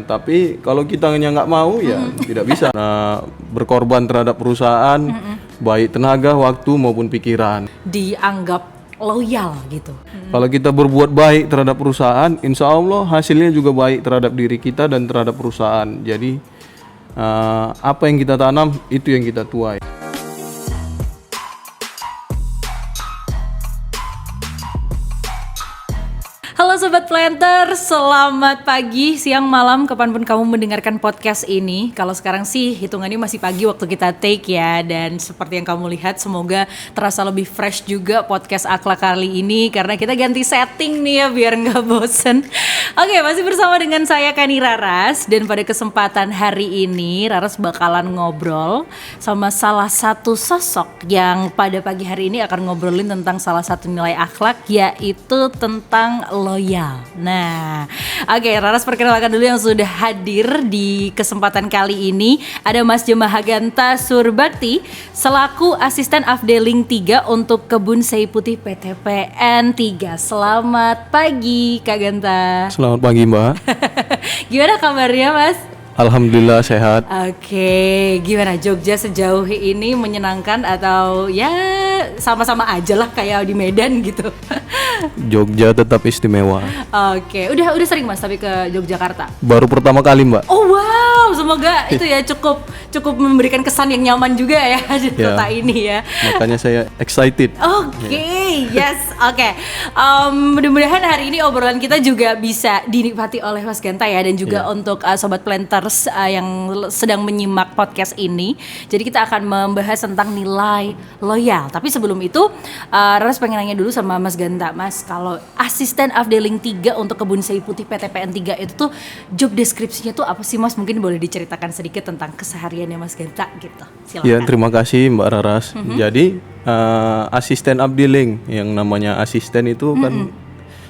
Tapi kalau kita nggak mau ya tidak bisa. Berkorban terhadap perusahaan, baik tenaga, waktu maupun pikiran. Dianggap loyal gitu. Kalau kita berbuat baik terhadap perusahaan, insya Allah hasilnya juga baik terhadap diri kita dan terhadap perusahaan. Jadi apa yang kita tanam itu yang kita tuai. Halo Sobat Planter, selamat pagi, siang, malam, kapanpun kamu mendengarkan podcast ini. Kalau sekarang sih hitungannya masih pagi waktu kita take ya. Dan seperti yang kamu lihat, semoga terasa lebih fresh juga podcast Akhlak kali ini. Karena kita ganti setting nih ya, biar gak bosen. Oke, masih bersama dengan saya Kani Raras. Dan pada kesempatan hari ini, Raras bakalan ngobrol sama salah satu sosok yang pada pagi hari ini akan ngobrolin tentang salah satu nilai akhlak, yaitu tentang loyal. Nah, oke, Raras perkenalkan dulu yang sudah hadir di kesempatan kali ini. Ada Mas Jemahaganta Surbakti selaku asisten Afdeling 3 untuk Kebun Sei Putih PTPN 3. Selamat pagi Kak Ganta. Selamat pagi Mbak. Gimana kabarnya Mas? Alhamdulillah sehat. Oke, gimana Jogja sejauh ini, menyenangkan atau ya sama-sama aja lah kayak di Medan gitu? Jogja tetap istimewa. Oke, udah sering Mas tapi ke Yogyakarta? Baru pertama kali Mbak. Oh wow, semoga itu ya cukup memberikan kesan yang nyaman juga ya di kota ini ya. Makanya saya excited. Oke, yes, oke. Mudah-mudahan hari ini obrolan kita juga bisa dinikmati oleh Mas Ganta ya, dan juga untuk Sobat Planters yang sedang menyimak podcast ini. Jadi kita akan membahas tentang nilai loyal. Tapi sebelum itu, Raras pengen nanya dulu sama Mas Ganta. Mas, kalau asisten Afdeling 3 untuk Kebun Sei Putih PTPN 3 itu tuh job deskripsinya tuh apa sih Mas? Mungkin boleh diceritakan sedikit tentang kesehariannya Mas Ganta gitu. Silakan. Ya, terima kasih Mbak Raras. Jadi asisten Afdeling, yang namanya asisten itu kan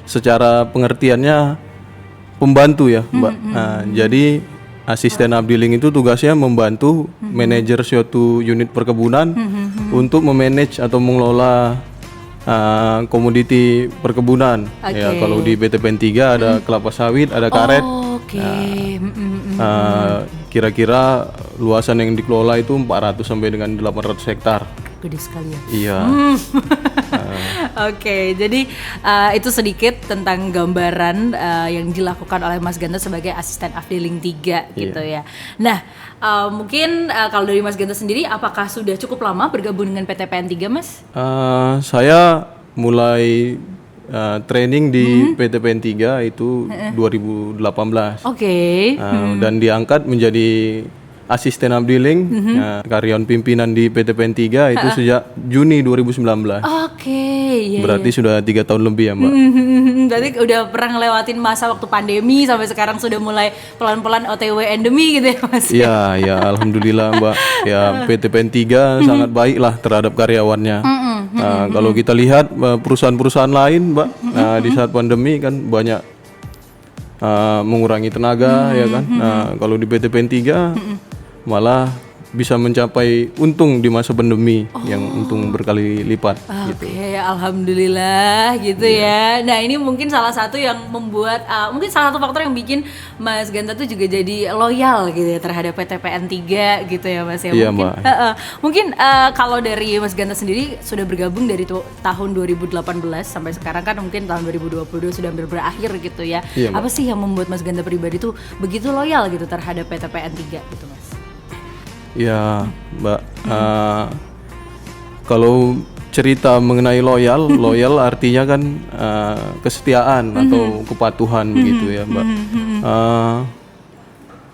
secara pengertiannya pembantu ya Mbak. Jadi asisten Afdeling itu tugasnya membantu manajer suatu unit perkebunan untuk memanage atau mengelola komoditi perkebunan. Ya, kalau di BTPN 3 ada kelapa sawit, ada karet. Kira-kira luasan yang dikelola itu 400 sampai dengan 800 hektar. Gede sekali ya. Iya. Oke, jadi itu sedikit tentang gambaran yang dilakukan oleh Mas Ganta sebagai asisten Afdeling 3 gitu ya. Nah, mungkin kalau dari Mas Ganta sendiri, apakah sudah cukup lama bergabung dengan PTPN 3 Mas? Saya mulai training di PTPN 3 itu 2018. Oke. Dan diangkat menjadi asisten Afdeling, karyawan pimpinan di PTPN 3 itu sejak Juni 2019. Oke. Berarti sudah 3 tahun lebih ya Mbak. Berarti udah pernah ngelewatin masa waktu pandemi sampai sekarang sudah mulai pelan-pelan OTW endemi gitu ya Mas? Iya, alhamdulillah Mbak. Ya, PTPN 3 sangat baik lah terhadap karyawannya. Kalau kita lihat perusahaan-perusahaan lain Mbak, di saat pandemi kan banyak mengurangi tenaga ya kan. Kalau di PTPN 3 malah bisa mencapai untung di masa pandemi yang untung berkali lipat. Oke, alhamdulillah gitu ya. Nah, ini mungkin salah satu yang membuat mungkin salah satu faktor yang bikin Mas Ganta tuh juga jadi loyal gitu ya terhadap PTPN 3 gitu ya Mas ya. Iya, Mungkin mungkin Mbak. kalau dari Mas Ganta sendiri sudah bergabung dari tahun 2018 sampai sekarang kan mungkin tahun 2022 sudah hampir berakhir gitu ya. Iya, apa sih yang membuat Mas Ganta pribadi tuh begitu loyal gitu terhadap PTPN 3 gitu Mas? Ya Mbak, kalau cerita mengenai loyal artinya kan kesetiaan atau kepatuhan begitu ya Mbak.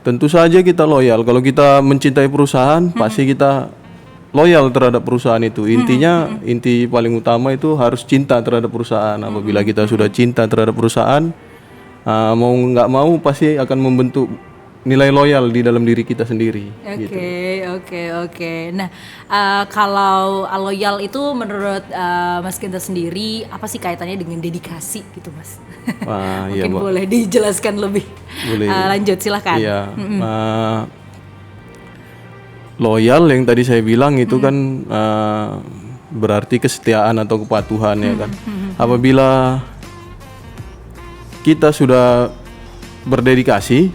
Tentu saja kita loyal. Kalau kita mencintai perusahaan, pasti kita loyal terhadap perusahaan itu. Inti paling utama itu harus cinta terhadap perusahaan. Apabila kita sudah cinta terhadap perusahaan, mau nggak mau pasti akan membentuk nilai loyal di dalam diri kita sendiri. Oke. Nah, kalau loyal itu menurut Mas Ganta sendiri apa sih kaitannya dengan dedikasi gitu Mas? Mungkin iya, boleh dijelaskan lebih. Boleh. Lanjut silakan. Iya. Loyal yang tadi saya bilang itu kan berarti kesetiaan atau kepatuhan ya kan. Apabila kita sudah berdedikasi,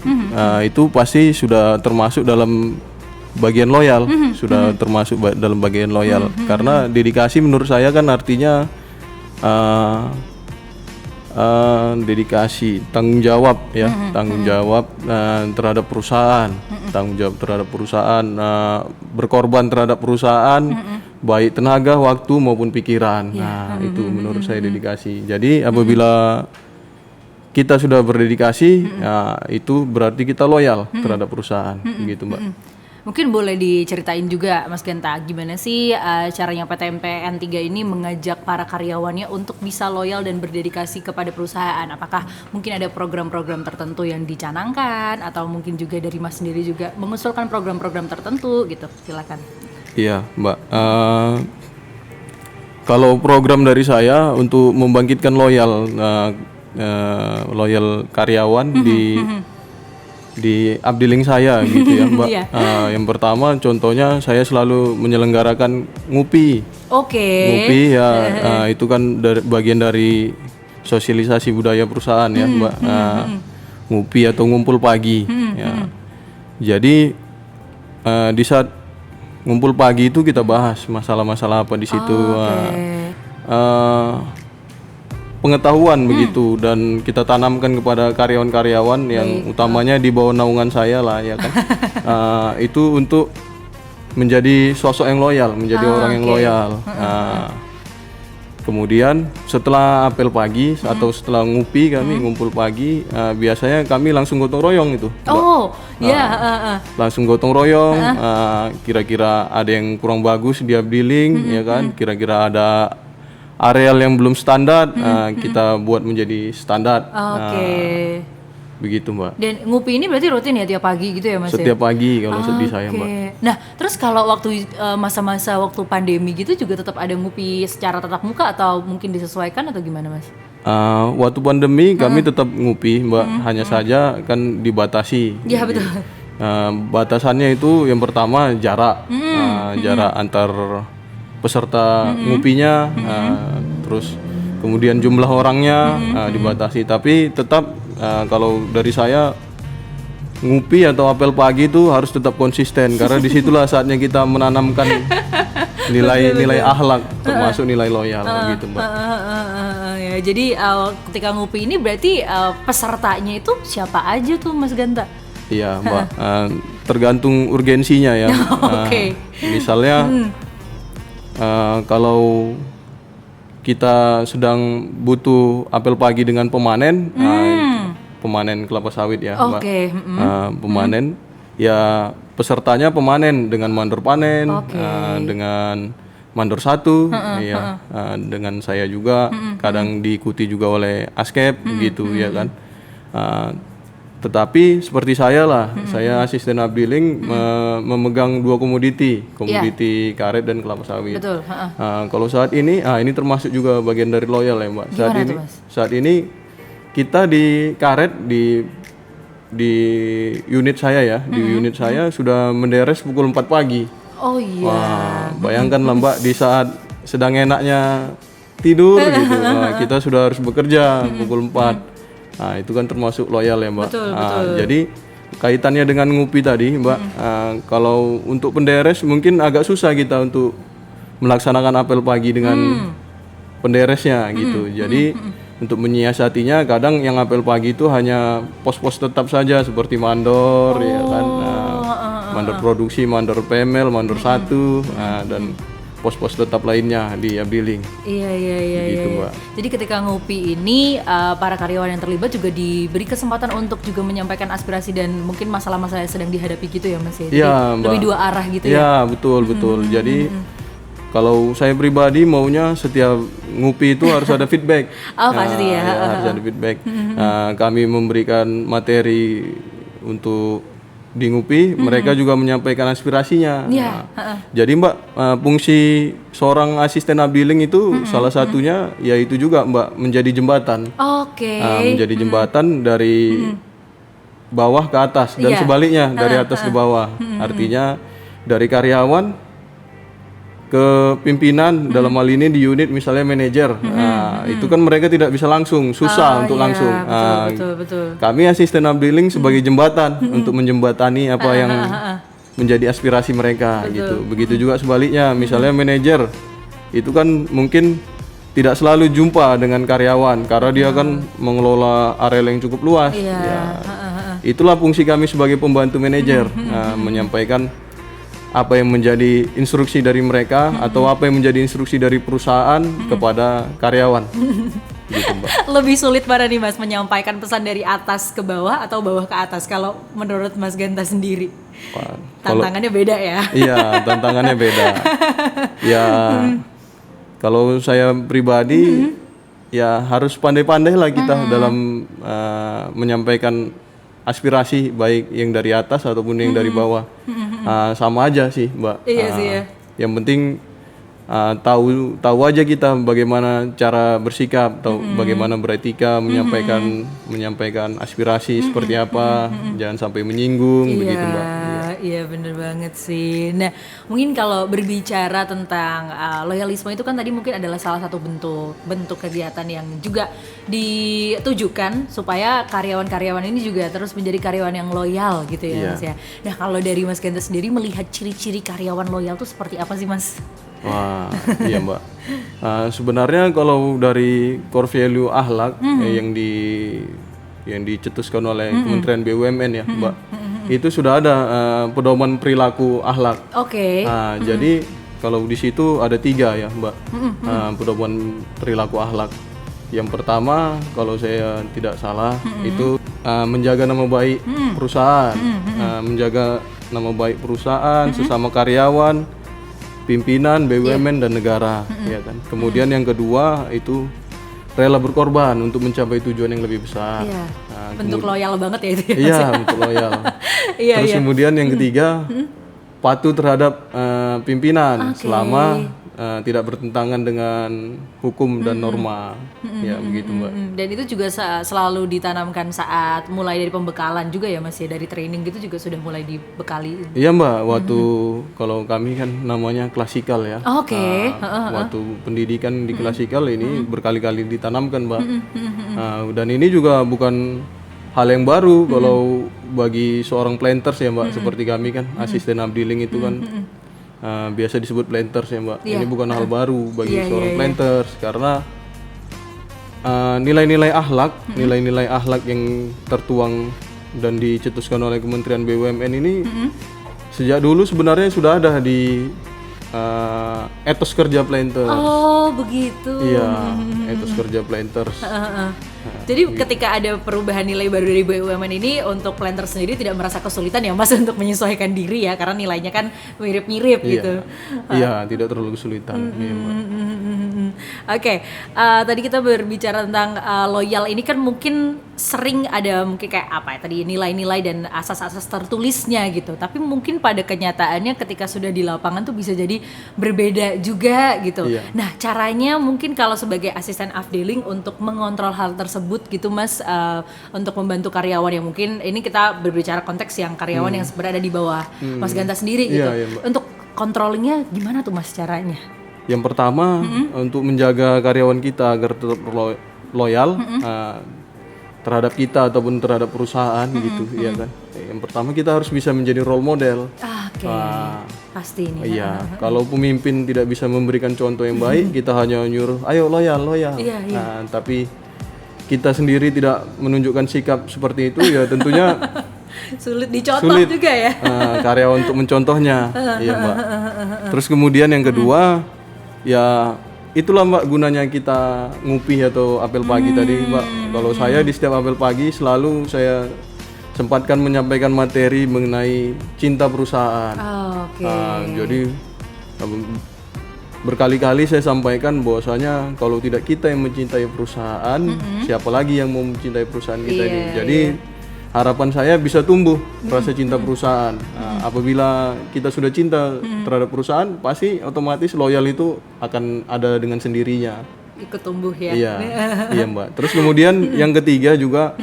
itu pasti sudah termasuk dalam bagian loyal, sudah termasuk dalam bagian loyal. Karena dedikasi menurut saya kan artinya dedikasi, tanggung jawab ya, tanggung jawab terhadap perusahaan, tanggung jawab terhadap perusahaan, berkorban terhadap perusahaan, baik tenaga, waktu maupun pikiran. Nah, itu menurut saya dedikasi. Jadi apabila kita sudah berdedikasi, ya, itu berarti kita loyal terhadap perusahaan, gitu Mbak. Mungkin boleh diceritain juga Mas Genta, gimana sih caranya PTMP N3 ini mengajak para karyawannya untuk bisa loyal dan berdedikasi kepada perusahaan? Apakah mungkin ada program-program tertentu yang dicanangkan, atau mungkin juga dari Mas sendiri juga mengusulkan program-program tertentu gitu? Silakan. Iya Mbak, kalau program dari saya untuk membangkitkan loyal karyawan di Abdiling saya gitu ya Mbak. Yang pertama contohnya saya selalu menyelenggarakan ngupi. Ngupi ya, itu kan bagian dari sosialisasi budaya perusahaan ya Mbak. Ngupi atau ngumpul pagi ya. Jadi di saat ngumpul pagi itu kita bahas masalah-masalah apa di situ. Pengetahuan begitu, dan kita tanamkan kepada karyawan-karyawan yang utamanya di bawah naungan saya lah ya kan. Itu untuk menjadi sosok yang loyal, menjadi orang yang loyal. Kemudian setelah apel pagi atau setelah ngupi kami ngumpul pagi, biasanya kami langsung gotong royong itu. Langsung gotong royong, kira-kira ada yang kurang bagus di Abdiling ya kan, kira-kira ada areal yang belum standar, kita buat menjadi standar. Begitu Mbak. Dan ngupi ini berarti rutin ya tiap pagi gitu ya Mas? Setiap pagi kalau di saya Mbak. Nah terus kalau waktu masa-masa waktu pandemi gitu juga tetap ada ngupi secara tatap muka atau mungkin disesuaikan atau gimana Mas? Waktu pandemi kami tetap ngupi Mbak, hanya saja kan dibatasi. Iya betul. Batasannya itu yang pertama jarak, jarak antar peserta ngupinya, terus kemudian jumlah orangnya dibatasi, tapi tetap kalau dari saya ngupi atau apel pagi itu harus tetap konsisten, karena disitulah saatnya kita menanamkan nilai-nilai akhlak termasuk nilai loyal gitu Mbak. Ya, jadi ketika ngupi ini berarti pesertanya itu siapa aja tuh Mas Ganta? Iya Mbak, tergantung urgensinya ya. Misalnya kalau kita sedang butuh apel pagi dengan pemanen, pemanen kelapa sawit ya Mbak. Pemanen ya, pesertanya pemanen dengan mandor panen, dengan mandor satu, ya, dengan saya juga, kadang diikuti juga oleh askep gitu ya kan. Tetapi seperti saya lah, saya asisten Abdiling memegang dua komoditi karet dan kelapa sawit. Betul. Kalau saat ini, ini termasuk juga bagian dari loyal ya Mbak. Saat ini kita di karet di unit saya ya, di unit saya sudah menderes pukul 4 pagi. Oh iya. Wah, bayangkan lah Mbak, di saat sedang enaknya tidur gitu, kita sudah harus bekerja pukul 4. Nah, itu kan termasuk loyal ya Mbak. Betul. Jadi kaitannya dengan ngupi tadi Mbak, kalau untuk penderes mungkin agak susah kita untuk melaksanakan apel pagi dengan penderesnya gitu. Jadi untuk menyiasatinya, kadang yang apel pagi itu hanya pos-pos tetap saja seperti mandor ya kan, mandor produksi, mandor PML, mandor 1, dan pos-pos tetap lainnya di Abdiling. Iya. Gitu, Mbak. Jadi ketika ngopi ini para karyawan yang terlibat juga diberi kesempatan untuk juga menyampaikan aspirasi dan mungkin masalah-masalah yang sedang dihadapi gitu ya Mas ya. Jadi lebih dua arah gitu ya. Iya, betul. Jadi kalau saya pribadi maunya setiap ngupi itu harus ada feedback. Pasti ya. Harus ada feedback. Kami memberikan materi untuk di ngupi, mereka juga menyampaikan aspirasinya. Jadi Mbak, fungsi seorang asisten Abdiling itu salah satunya yaitu juga Mbak menjadi jembatan. Menjadi jembatan dari bawah ke atas dan sebaliknya dari atas ke bawah. Artinya dari karyawan ke pimpinan dalam hal ini di unit misalnya manajer. Itu kan mereka tidak bisa langsung, susah untuk langsung. Betul. Kami asisten updealing sebagai jembatan untuk menjembatani apa yang menjadi aspirasi mereka gitu. Begitu juga sebaliknya, misalnya manajer itu kan mungkin tidak selalu jumpa dengan karyawan karena dia kan mengelola area yang cukup luas. Itulah fungsi kami sebagai pembantu manajer, menyampaikan apa yang menjadi instruksi dari mereka atau apa yang menjadi instruksi dari perusahaan kepada karyawan. Gitu, Mbak. Lebih sulit mana nih Mas menyampaikan pesan dari atas ke bawah atau bawah ke atas kalau menurut Mas Ganta sendiri? Tantangannya beda ya? Iya, tantangannya beda. Ya, kalau saya pribadi ya harus pandai-pandai lah kita dalam menyampaikan aspirasi baik yang dari atas ataupun yang dari bawah. Sama aja sih, Mbak. Iya sih ya. Yang penting tahu aja kita bagaimana cara bersikap, atau bagaimana beretika, menyampaikan aspirasi seperti apa, jangan sampai menyinggung, begitu, Mbak. Iya bener banget sih. Nah mungkin kalau berbicara tentang loyalisme itu kan tadi mungkin adalah salah satu bentuk kegiatan yang juga ditujukan supaya karyawan-karyawan ini juga terus menjadi karyawan yang loyal gitu ya Mas ya. Nah kalau dari Mas Ganta sendiri melihat ciri-ciri karyawan loyal itu seperti apa sih Mas? Wah, iya Mbak. Sebenarnya kalau dari core value akhlak yang dicetuskan oleh Kementerian BUMN ya, Mbak, itu sudah ada pedoman perilaku akhlak. Oke. Jadi kalau di situ ada 3 ya, Mbak, pedoman perilaku akhlak. Yang pertama, kalau saya tidak salah, itu menjaga nama baik perusahaan, menjaga nama baik perusahaan, sesama karyawan, pimpinan, BUMN dan negara, ya kan. Kemudian yang kedua itu rela berkorban untuk mencapai tujuan yang lebih besar. Bentuk loyal banget ya itu ya. Iya, bentuk loyal. Terus kemudian yang ketiga patuh terhadap pimpinan selama tidak bertentangan dengan hukum dan norma. Ya begitu, Mbak. Dan itu juga selalu ditanamkan saat mulai dari pembekalan juga ya Mas ya, dari training gitu juga sudah mulai dibekali. Iya Mbak, waktu kalau kami kan namanya klasikal ya. Waktu pendidikan di klasikal ini berkali-kali ditanamkan, Mbak. Dan ini juga bukan hal yang baru kalau bagi seorang planters ya Mbak, seperti kami kan asisten updealing itu kan biasa disebut planters ya Mbak. Ini bukan hal baru bagi seorang planters karena nilai-nilai akhlak yang tertuang dan dicetuskan oleh Kementerian BUMN ini sejak dulu sebenarnya sudah ada di etos kerja planters. Oh begitu. Iya, etos kerja planters. Jadi ketika ada perubahan nilai baru dari BUMN ini, untuk planter sendiri tidak merasa kesulitan ya Mas untuk menyesuaikan diri ya, karena nilainya kan mirip-mirip gitu. Iya, tidak terlalu kesulitan. Oke, tadi kita berbicara tentang loyal ini kan mungkin sering ada mungkin kayak apa ya tadi, nilai-nilai dan asas-asas tertulisnya gitu. Tapi mungkin pada kenyataannya ketika sudah di lapangan tuh bisa jadi berbeda juga gitu. Nah caranya mungkin kalau sebagai asisten updealing untuk mengontrol hal tersebut gitu Mas, untuk membantu karyawan yang mungkin ini kita berbicara konteks yang karyawan yang berada di bawah Mas Ganta sendiri gitu. Untuk controllingnya gimana tuh Mas caranya? Yang pertama untuk menjaga karyawan kita agar tetap loyal terhadap kita ataupun terhadap perusahaan gitu ya kan. Yang pertama kita harus bisa menjadi role model. Pasti ini. Iya, kalau pemimpin tidak bisa memberikan contoh yang baik, kita hanya nyuruh ayo loyal. Tapi kita sendiri tidak menunjukkan sikap seperti itu ya tentunya sulit dicontoh juga ya. Karyawan untuk mencontohnya. Iya, Mbak. Terus kemudian yang kedua ya itulah Mbak gunanya kita ngupih atau apel pagi tadi Mbak. Kalau saya di setiap apel pagi selalu saya sempatkan menyampaikan materi mengenai cinta perusahaan. Jadi berkali-kali saya sampaikan bahwasanya kalau tidak kita yang mencintai perusahaan, siapa lagi yang mau mencintai perusahaan kita ini. Jadi harapan saya bisa tumbuh rasa cinta perusahaan. Apabila kita sudah cinta terhadap perusahaan, pasti otomatis loyal itu akan ada dengan sendirinya. Ikut tumbuh ya. Iya Mbak. Terus kemudian yang ketiga juga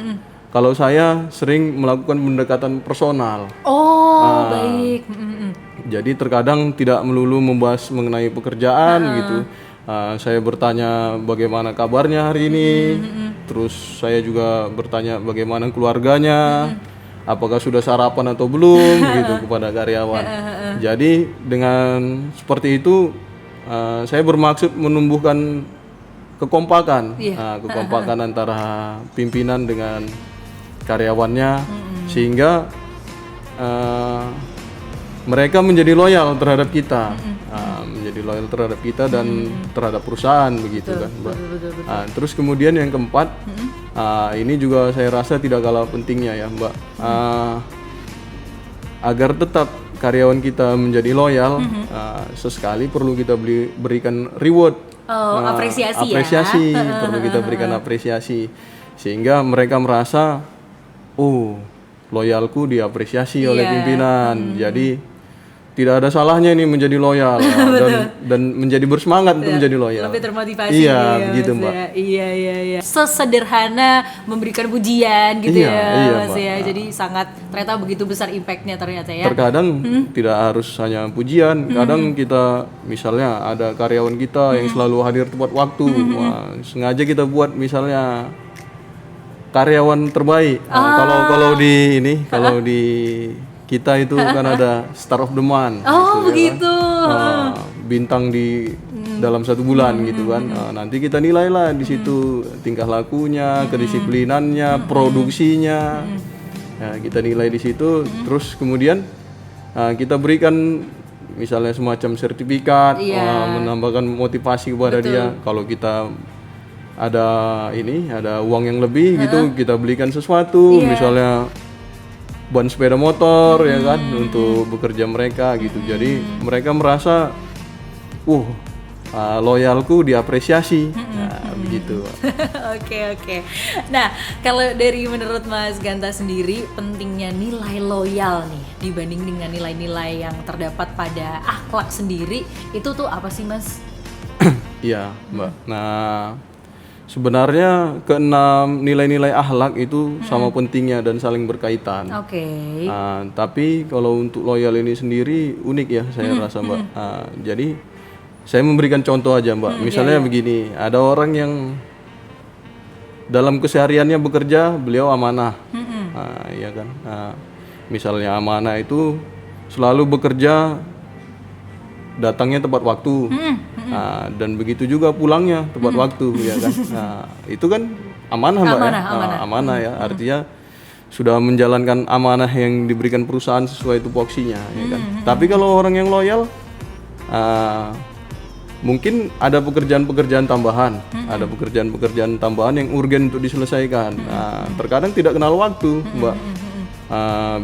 kalau saya sering melakukan pendekatan personal. Baik. Jadi terkadang tidak melulu membahas mengenai pekerjaan gitu. Saya bertanya bagaimana kabarnya hari ini. Terus saya juga bertanya bagaimana keluarganya. Apakah sudah sarapan atau belum gitu kepada karyawan. Jadi dengan seperti itu saya bermaksud menumbuhkan kekompakan, kekompakan antara pimpinan dengan karyawannya, sehingga mereka menjadi loyal terhadap kita, dan terhadap perusahaan begitu kan, Mbak. Terus kemudian yang keempat, ini juga saya rasa tidak kalah pentingnya ya, Mbak, agar tetap karyawan kita menjadi loyal, sesekali perlu kita berikan reward, apresiasi ya. Perlu kita berikan apresiasi sehingga mereka merasa, oh, loyalku diapresiasi oleh pimpinan. Jadi tidak ada salahnya ini menjadi loyal dan menjadi bersemangat untuk menjadi loyal. Lebih termotivasi. Iya, begitu Mbak. Ya. Iya. Sesederhana memberikan pujian gitu Mas Mbak. ya. Jadi sangat ternyata begitu besar impactnya ternyata ya. Terkadang tidak harus hanya pujian. Kadang kita misalnya ada karyawan kita yang selalu hadir tepat waktu. Wah, sengaja kita buat misalnya karyawan terbaik. Kalau di kita itu kan ada Star of the Month. Begitu. Bintang di dalam 1 bulan gitu kan. Nanti kita nilailah di situ tingkah lakunya, kedisiplinannya, produksinya. Kita nilai di situ. Terus kemudian kita berikan misalnya semacam sertifikat, menambahkan motivasi kepada dia. Kalau kita ada uang yang lebih gitu, kita belikan sesuatu, misalnya ban sepeda motor ya kan, untuk bekerja mereka gitu. Jadi mereka merasa loyalku diapresiasi. Begitu. Oke. Nah, kalau dari menurut Mas Ganta sendiri, pentingnya nilai loyal nih dibanding dengan nilai-nilai yang terdapat pada akhlak sendiri, itu tuh apa sih Mas? Iya Mbak. Nah, sebenarnya keenam nilai-nilai akhlak itu sama pentingnya dan saling berkaitan. Tapi kalau untuk loyal ini sendiri unik ya, saya rasa Mbak. Jadi saya memberikan contoh aja Mbak. Misalnya begini, ada orang yang dalam kesehariannya bekerja, beliau amanah, ya kan. Misalnya amanah itu selalu bekerja, datangnya tepat waktu, dan begitu juga pulangnya tepat waktu, ya kan. Itu kan amanah Mbak, amanah ya, artinya sudah menjalankan amanah yang diberikan perusahaan sesuai tupoksinya, ya kan. Tapi kalau orang yang loyal, mungkin ada pekerjaan-pekerjaan tambahan, yang urgen untuk diselesaikan. Terkadang tidak kenal waktu, Mbak.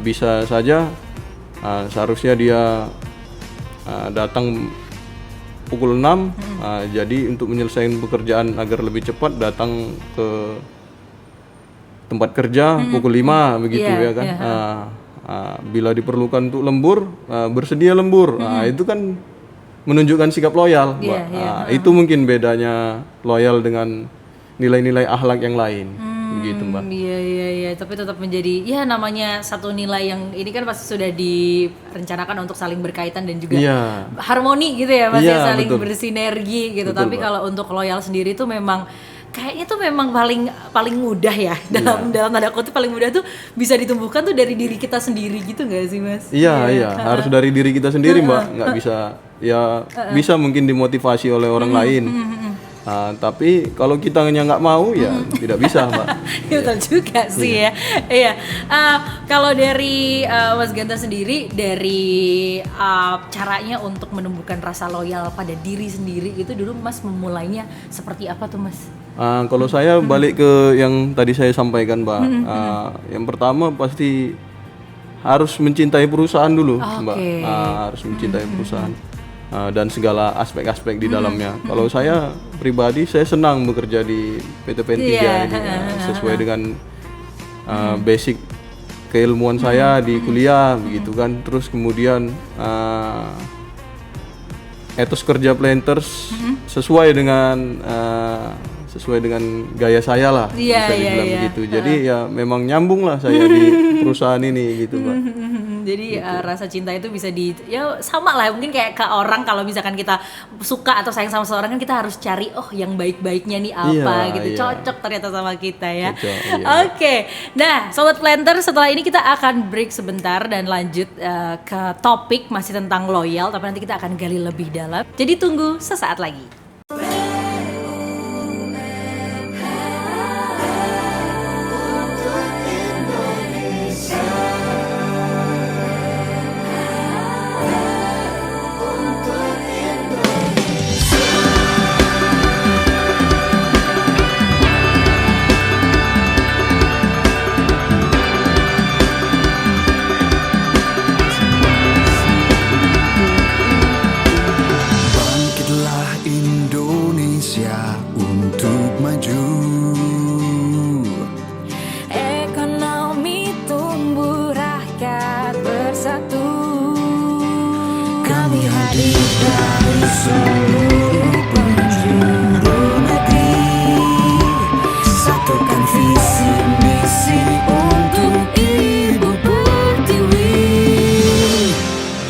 Bisa saja seharusnya dia datang pukul 6, jadi untuk menyelesaikan pekerjaan agar lebih cepat datang ke tempat kerja pukul 5 begitu ya kan. Bila diperlukan untuk lembur, bersedia lembur. Itu kan menunjukkan sikap loyal, Mbak. Itu mungkin bedanya loyal dengan nilai-nilai akhlak yang lain. Begitu Mbak. Iya, tapi tetap menjadi ya namanya satu nilai yang ini kan pasti sudah direncanakan untuk saling berkaitan dan juga harmoni gitu ya Mas, saling bersinergi gitu. Tapi kalau untuk loyal sendiri tuh memang kayaknya tuh memang paling mudah ya, dalam tanda kutip paling mudah tuh bisa ditumbuhkan tuh dari diri kita sendiri gitu nggak sih Mas? Iya, harus dari diri kita sendiri Mbak, nggak bisa bisa mungkin dimotivasi oleh orang lain. Tapi kalau kita nggak mau ya tidak bisa Mbak. Betul juga sih ya. Iya. Kalau dari Mas Ganta sendiri, dari caranya untuk menumbuhkan rasa loyal pada diri sendiri itu dulu Mas memulainya seperti apa tuh Mas? Kalau saya balik ke yang tadi saya sampaikan Mbak. Yang pertama pasti harus mencintai perusahaan dulu Mbak. Harus mencintai perusahaan. Dan segala aspek-aspek di dalamnya. Kalau saya pribadi, saya senang bekerja di PT PN 3 ini, sesuai dengan basic keilmuan saya di kuliah, begitu kan. Terus kemudian etos kerja Planters sesuai dengan gaya saya lah, bisa dibilang begitu. Jadi ya memang nyambung lah saya di perusahaan ini, gitu Mbak. Jadi rasa cinta itu bisa ya sama lah, mungkin kayak ke orang kalau misalkan kita suka atau sayang sama seseorang kan kita harus cari yang baik-baiknya nih apa Iya, gitu, iya. cocok ternyata sama kita ya. Cocok, iya. Oke, nah Sobat Planter, setelah ini kita akan break sebentar dan lanjut ke topik masih tentang loyal, tapi nanti kita akan gali lebih dalam. Jadi tunggu sesaat lagi. Bangkitlah Indonesia untuk maju. Ekonomi tumbuh, rakyat bersatu. Kami hadir dari seluruh penjuru negeri, satukan visi misi untuk Ibu Pertiwi.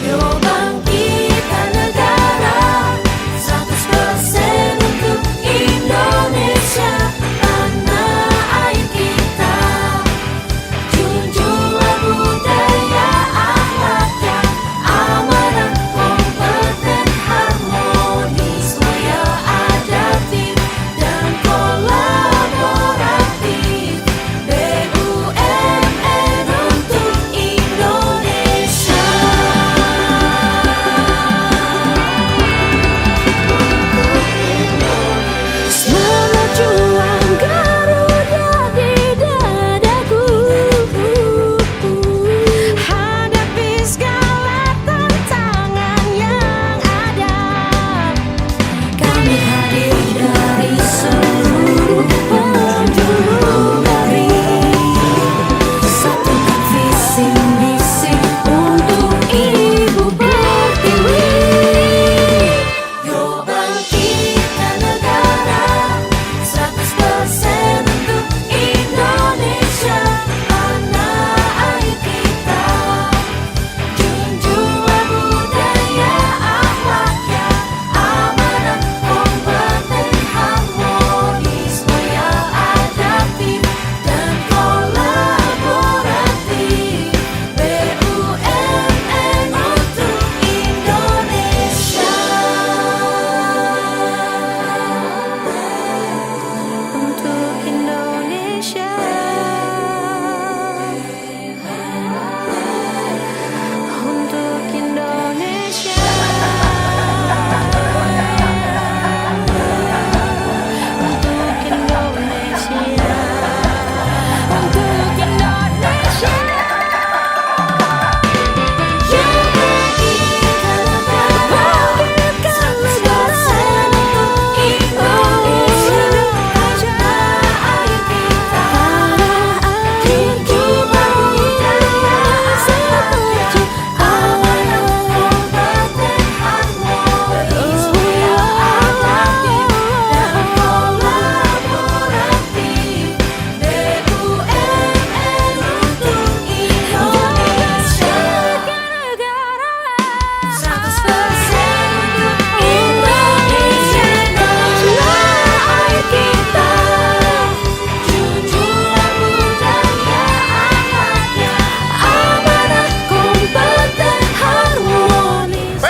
Yuk bangkitkan negara, 100% untuk Indonesia, tanah air kita. Junjunglah budaya akhlak yang amanah, kompeten, harmonis, loyal, adaptif, dan kolaboratif. BUMN untuk Indonesia. Semangat juang Garuda di dadaku, hadapi segala tantangan yang ada. Kami hadir dari seluruh penjuru negeri, satukan visi misi untuk Ibu Pertiwi. Yuk bangkitkan negara, 100% untuk Indonesia, tanah air kita. Junjunglah budaya akhlak yang amanah, kompeten, harmonis, loyal, adaptif, dan kolaboratif. BUMN untuk Indonesia. Untuk Indonesia. Untuk Indonesia. Untuk Indonesia. Untuk Indonesia. Yuk bangkitkan negara, 100% untuk Indonesia, tanah air kita. Junjunglah budaya akhlak yang amanah, kompeten, harmonis, loyal, adaptif, dan kolaboratif. BUMN untuk Indonesia. 100% untuk Indonesia, tanah air kita. Junjunglah budaya akhlak yang amanah, kompeten, harmonis.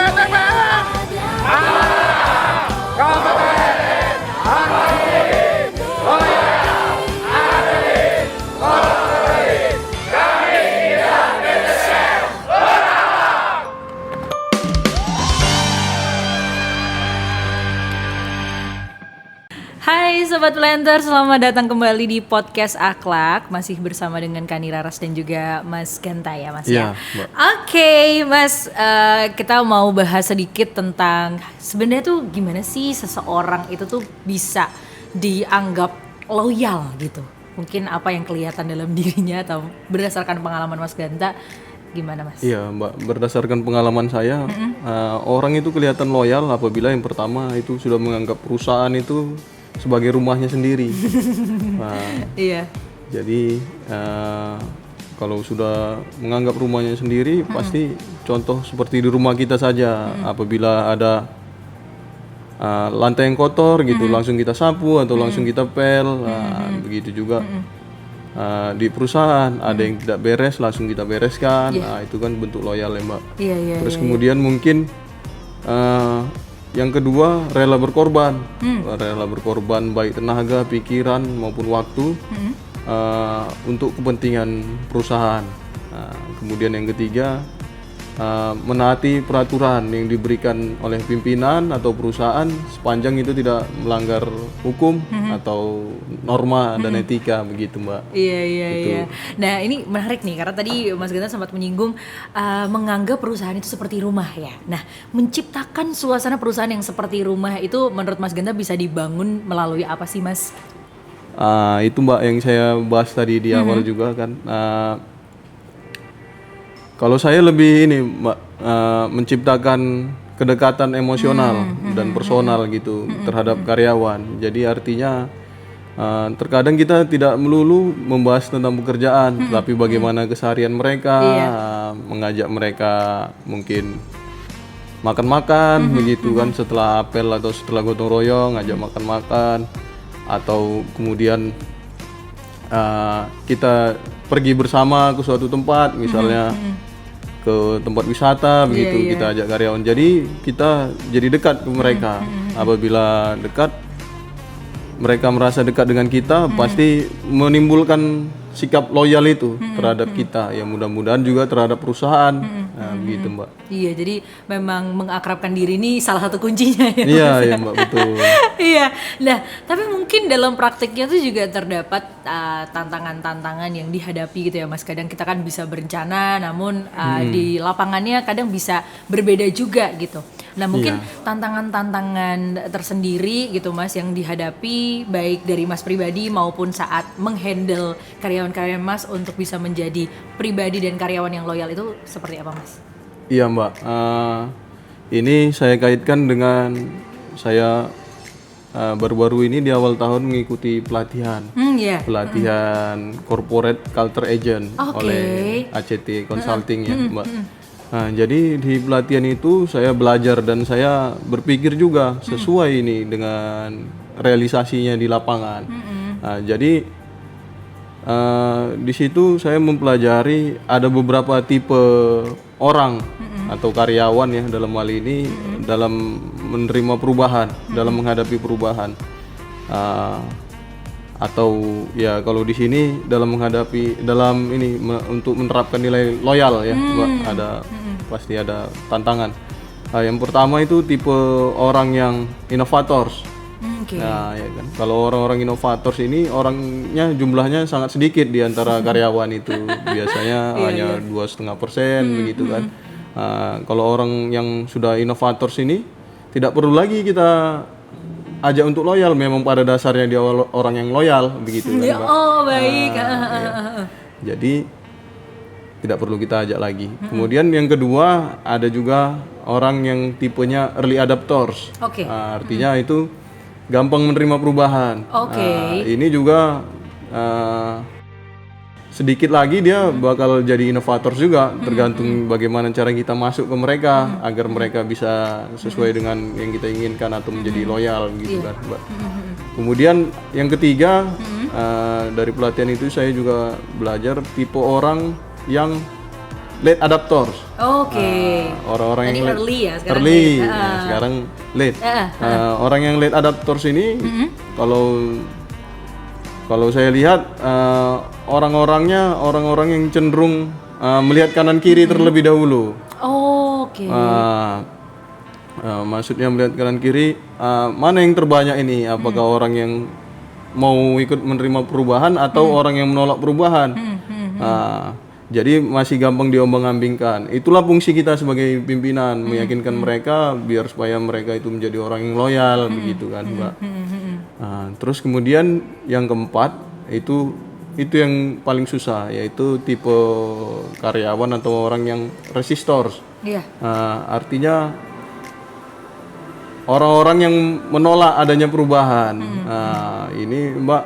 Hai Sobat Planter, selamat datang kembali di podcast Akhlak. Masih bersama dengan Kani Raras dan juga Mas Ganta ya Mas ya. Iya, Mbak. Oke Mas, kita mau bahas sedikit tentang sebenarnya tuh gimana sih seseorang itu tuh bisa dianggap loyal gitu. Mungkin apa yang kelihatan dalam dirinya atau berdasarkan pengalaman Mas Ganta, gimana Mas? Iya Mbak, berdasarkan pengalaman saya, orang itu kelihatan loyal apabila yang pertama itu sudah menganggap perusahaan itu sebagai rumahnya sendiri. Nah, Iya. jadi kalau sudah menganggap rumahnya sendiri, pasti contoh seperti di rumah kita saja. Apabila ada lantai yang kotor gitu, langsung kita sapu atau langsung kita pel. Begitu juga di perusahaan, ada yang tidak beres, langsung kita bereskan. Nah, itu kan bentuk loyal ya Mbak. Iya, iya. Terus kemudian mungkin yang kedua rela berkorban, rela berkorban baik tenaga, pikiran maupun waktu untuk kepentingan perusahaan. Nah, kemudian yang ketiga menaati peraturan yang diberikan oleh pimpinan atau perusahaan sepanjang itu tidak melanggar hukum atau norma dan etika begitu Mbak. Iya, iya, iya. Nah, ini menarik nih karena tadi Mas Genta sempat menyinggung menganggap perusahaan itu seperti rumah ya. Nah, menciptakan suasana perusahaan yang seperti rumah itu menurut Mas Genta bisa dibangun melalui apa sih Mas? Itu Mbak yang saya bahas tadi di awal juga kan. Kalau saya lebih ini Mbak, menciptakan kedekatan emosional dan personal gitu terhadap karyawan. Jadi artinya terkadang kita tidak melulu membahas tentang pekerjaan, tapi bagaimana keseharian mereka, mengajak mereka mungkin makan-makan begitu kan, setelah apel atau setelah gotong royong, ngajak makan-makan, atau kemudian kita pergi bersama ke suatu tempat, misalnya ke tempat wisata begitu, kita ajak karyawan. Jadi kita jadi dekat ke mereka. Apabila dekat, mereka merasa dekat dengan kita, pasti menimbulkan sikap loyal itu terhadap kita. Ya mudah-mudahan juga terhadap perusahaan. Nah, begitu Mbak. Iya, jadi memang mengakrabkan diri ini salah satu kuncinya ya. Iya, Mas, iya Mbak, betul. Iya. Nah, tapi mungkin dalam praktiknya tuh juga terdapat tantangan-tantangan yang dihadapi gitu ya Mas. Kadang kita kan bisa berencana, namun di lapangannya kadang bisa berbeda juga gitu. Nah, mungkin tantangan-tantangan tersendiri gitu Mas yang dihadapi baik dari Mas pribadi maupun saat menghandle karyawan-karyawan Mas untuk bisa menjadi pribadi dan karyawan yang loyal itu seperti apa Mas? Iya Mbak, ini saya kaitkan dengan saya baru-baru ini di awal tahun mengikuti pelatihan. Pelatihan Corporate Culture Agent oleh ACT Consulting ya Mbak. Nah, jadi di pelatihan itu saya belajar dan saya berpikir juga sesuai ini dengan realisasinya di lapangan. Nah, jadi di situ saya mempelajari ada beberapa tipe orang atau karyawan ya dalam hal ini dalam menerima perubahan, dalam menghadapi perubahan. Atau ya kalau di sini dalam menghadapi untuk menerapkan nilai loyal ya Mbak, pasti ada tantangan. Yang pertama itu tipe orang yang inovators. Nah, ya kan. Kalau orang-orang inovators ini orangnya jumlahnya sangat sedikit di antara karyawan itu, biasanya hanya 2,5% begitu kan. Kalau orang yang sudah inovators ini tidak perlu lagi kita ajak untuk loyal, memang pada dasarnya dia orang yang loyal begitu kan, Mbak. Oh, baik. Jadi tidak perlu kita ajak lagi. Kemudian yang kedua ada juga orang yang tipenya early adapters. Artinya itu gampang menerima perubahan. Ini juga sedikit lagi dia bakal jadi inovator juga, tergantung bagaimana cara kita masuk ke mereka agar mereka bisa sesuai dengan yang kita inginkan atau menjadi loyal gitu kan Mbak. Kemudian yang ketiga dari pelatihan itu saya juga belajar tipe orang yang late adapters. Orang-orang yang early ya sekarang. Early, sekarang late. Orang yang late adapters ini kalau saya lihat orang-orang yang cenderung melihat kanan kiri terlebih dahulu. Maksudnya melihat kanan kiri, mana yang terbanyak ini? Apakah orang yang mau ikut menerima perubahan atau orang yang menolak perubahan? Jadi masih gampang diombang-ambingkan. Itulah fungsi kita sebagai pimpinan, meyakinkan mereka biar supaya mereka itu menjadi orang yang loyal begitu kan Mbak. Terus kemudian yang keempat itu yang paling susah, yaitu tipe karyawan atau orang yang resistors. Artinya orang-orang yang menolak adanya perubahan. Ini Mbak,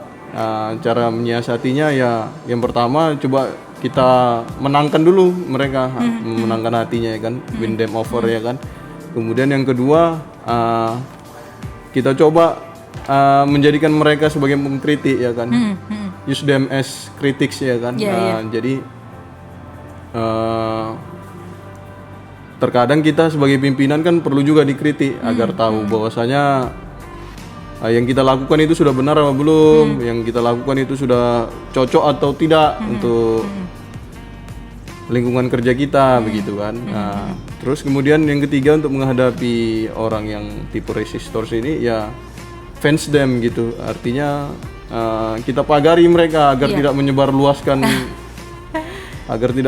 cara menyiasatinya ya yang pertama coba kita menangkan dulu mereka, menangkan hatinya ya kan, win them over ya kan. Kemudian yang kedua kita coba menjadikan mereka sebagai pengkritik ya kan, use them as critics ya kan. Jadi terkadang kita sebagai pimpinan kan perlu juga dikritik agar tahu bahwasanya yang kita lakukan itu sudah benar atau belum, yang kita lakukan itu sudah cocok atau tidak untuk lingkungan kerja kita begitu kan. Nah, terus kemudian yang ketiga untuk menghadapi orang yang tipe resistors ini ya fence them gitu. Artinya kita pagari mereka agar tidak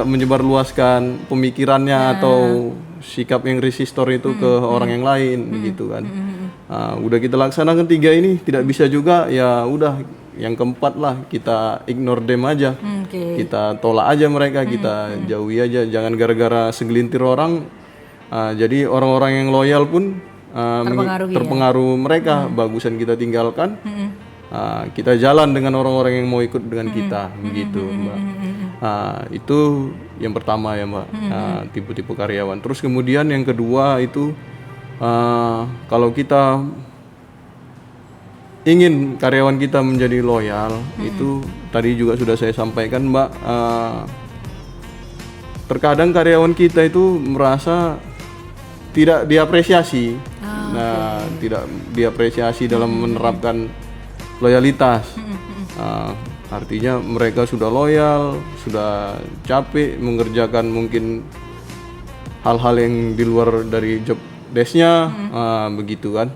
menyebarluaskan pemikirannya atau sikap yang resistor itu ke orang yang lain begitu kan. Udah kita laksanakan 3 ini tidak bisa juga ya udah yang keempat lah kita ignore them aja. Kita tolak aja mereka, kita jauhi aja, jangan gara-gara segelintir orang jadi orang-orang yang loyal pun terpengaruh mereka. Bagusan kita tinggalkan, kita jalan dengan orang-orang yang mau ikut dengan kita begitu Mbak. Itu yang pertama ya Mbak, tipe-tipe karyawan. Terus kemudian yang kedua itu kalau kita ingin karyawan kita menjadi loyal, itu tadi juga sudah saya sampaikan Mbak, terkadang karyawan kita itu merasa tidak diapresiasi. Tidak diapresiasi dalam menerapkan loyalitas. Artinya mereka sudah loyal, sudah capek mengerjakan mungkin hal-hal yang di luar dari job desk-nya, begitu kan.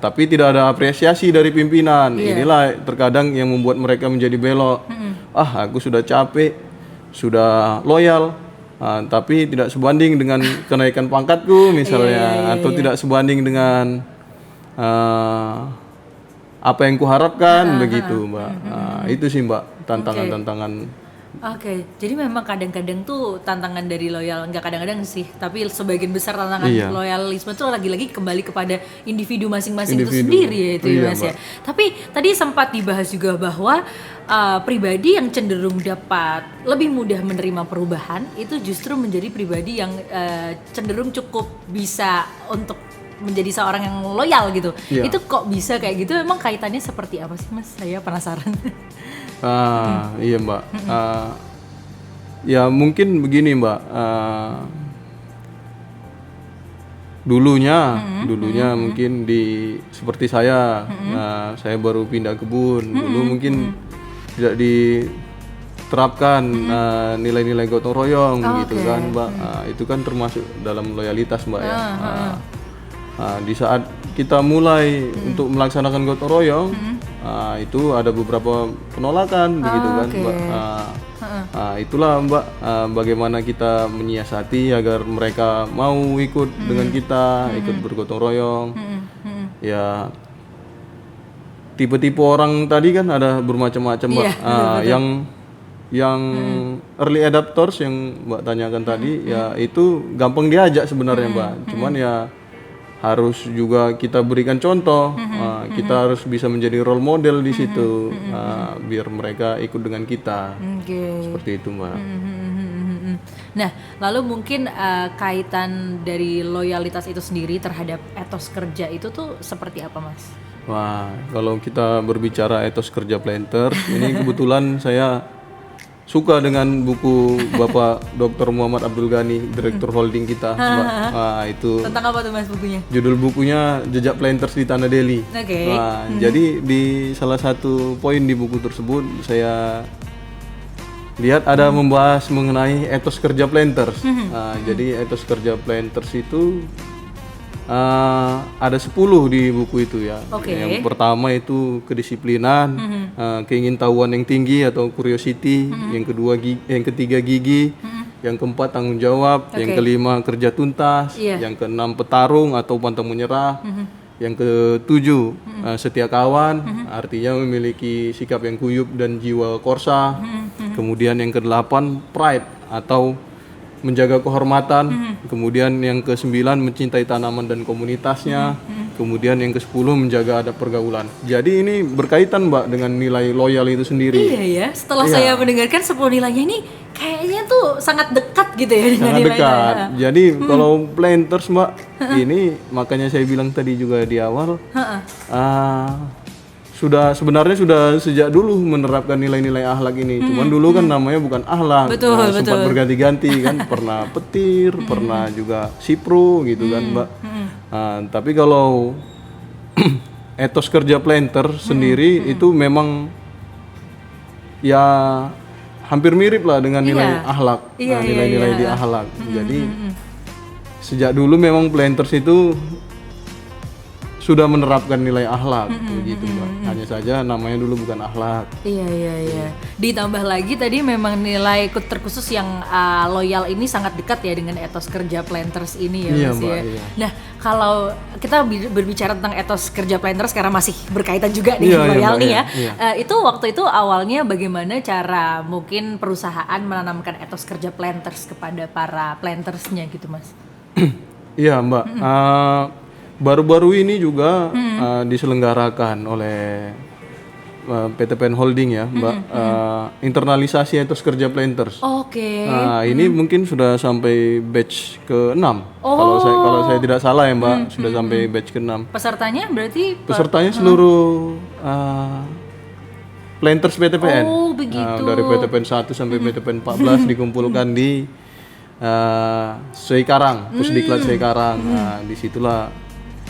Tapi tidak ada apresiasi dari pimpinan. Inilah terkadang yang membuat mereka menjadi belok. Aku sudah capek, sudah loyal, tapi tidak sebanding dengan kenaikan pangkatku misalnya, atau tidak sebanding dengan apa yang kuharapkan begitu Mbak. Itu sih Mbak tantangan-tantangan. Oke, jadi memang kadang-kadang tuh tantangan dari loyal, enggak kadang-kadang sih, tapi sebagian besar tantangan loyalisme itu lagi-lagi kembali kepada individu masing-masing itu sendiri ya itu ya Mas ya. Tapi tadi sempat dibahas juga bahwa pribadi yang cenderung dapat lebih mudah menerima perubahan itu justru menjadi pribadi yang cenderung cukup bisa untuk menjadi seorang yang loyal gitu. Itu kok bisa kayak gitu? Emang kaitannya seperti apa sih Mas? Saya penasaran. Iya Mbak. Ya mungkin begini Mbak. Dulunya mungkin seperti saya. Saya baru pindah kebun. Dulu mungkin tidak diterapkan nilai-nilai gotong royong gitu kan Mbak. Itu kan termasuk dalam loyalitas Mbak ya. Di saat kita mulai untuk melaksanakan gotong royong, itu ada beberapa penolakan begitu kan Mbak. Itulah Mbak, bagaimana kita menyiasati agar mereka mau ikut dengan kita, ikut bergotong royong. Ya tipe-tipe orang tadi kan ada bermacam-macam Mbak. Yang early adapters yang Mbak tanyakan tadi, ya itu gampang diajak sebenarnya Mbak. Cuman ya harus juga kita berikan contoh, kita harus bisa menjadi role model di situ, biar mereka ikut dengan kita. Seperti itu Mbak. Nah, lalu mungkin kaitan dari loyalitas itu sendiri terhadap etos kerja itu tuh seperti apa Mas? Wah, kalau kita berbicara etos kerja Planters, ini kebetulan saya suka dengan buku Bapak Dr. Muhammad Abdul Ghani, Direktur Holding kita, Mbak. Itu tentang apa tuh Mas bukunya? Judul bukunya Jejak Planters di Tanah Deli. Jadi di salah satu poin di buku tersebut saya lihat ada membahas mengenai etos kerja Planters. Jadi etos kerja Planters itu ada 10 di buku itu ya. Yang pertama itu kedisiplinan, keingintahuan yang tinggi atau curiosity. Yang ketiga gigi. Yang keempat tanggung jawab. Yang kelima kerja tuntas. Yang keenam petarung atau pantang menyerah. Yang ketujuh setia kawan, artinya memiliki sikap yang guyup dan jiwa korsa. Kemudian yang kedelapan pride atau menjaga kehormatan. Kemudian yang ke-9 mencintai tanaman dan komunitasnya. kemudian yang ke-10 menjaga adab pergaulan. Jadi ini berkaitan Mbak dengan nilai loyal itu sendiri. Iya ya, setelah saya mendengarkan 10 nilainya ini kayaknya tuh sangat dekat gitu ya dengan Sangat nilainya. dekat. Jadi kalau planters Mbak, ini makanya saya bilang tadi juga di awal, sebenarnya sudah sejak dulu menerapkan nilai-nilai akhlak ini. Cuman dulu kan namanya bukan akhlak. Betul, sempat berganti-ganti kan, pernah petir, pernah juga sipro gitu kan Mbak. Tapi kalau etos kerja planter sendiri itu memang ya hampir mirip lah dengan nilai akhlak, nilai-nilai di akhlak. Jadi sejak dulu memang planters itu sudah menerapkan nilai akhlak, begitu Mbak. Hanya saja namanya dulu bukan akhlak. Iya. Ditambah lagi tadi memang nilai terkhusus yang loyal ini sangat dekat ya dengan etos kerja planters ini ya Iya, Mas Mbak, ya. iya. Nah, kalau kita berbicara tentang etos kerja planters karena masih berkaitan juga Iya, dengan iya, loyal Mbak, nih ya. iya. Itu waktu itu awalnya bagaimana cara mungkin perusahaan menanamkan etos kerja planters kepada para plantersnya gitu Mas? Iya Mbak. Baru-baru ini juga diselenggarakan oleh PT PN Holding ya Mbak, internalisasi etos kerja planters. Oke. Nah, ini mungkin sudah sampai batch ke-6. Kalau saya tidak salah ya Mbak, sudah sampai batch ke-6. Pesertanya berarti Pesertanya seluruh planters PT PN. Oh, begitu. Dari PT PN 1 sampai PT PN 14 dikumpulkan di Seikarang, Pusdiklat Seikarang. Nah, disitulah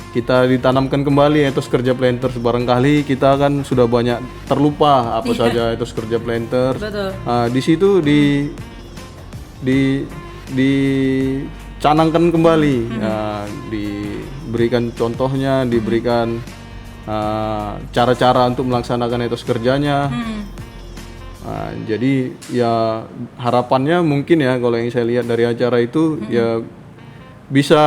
kita ditanamkan kembali etos kerja planters. Barangkali kita kan sudah banyak terlupa apa saja etos kerja planters. Betul. Di situ dicanangkan kembali, diberikan contohnya, diberikan cara-cara untuk melaksanakan etos kerjanya. Jadi ya harapannya mungkin ya kalau yang saya lihat dari acara itu ya bisa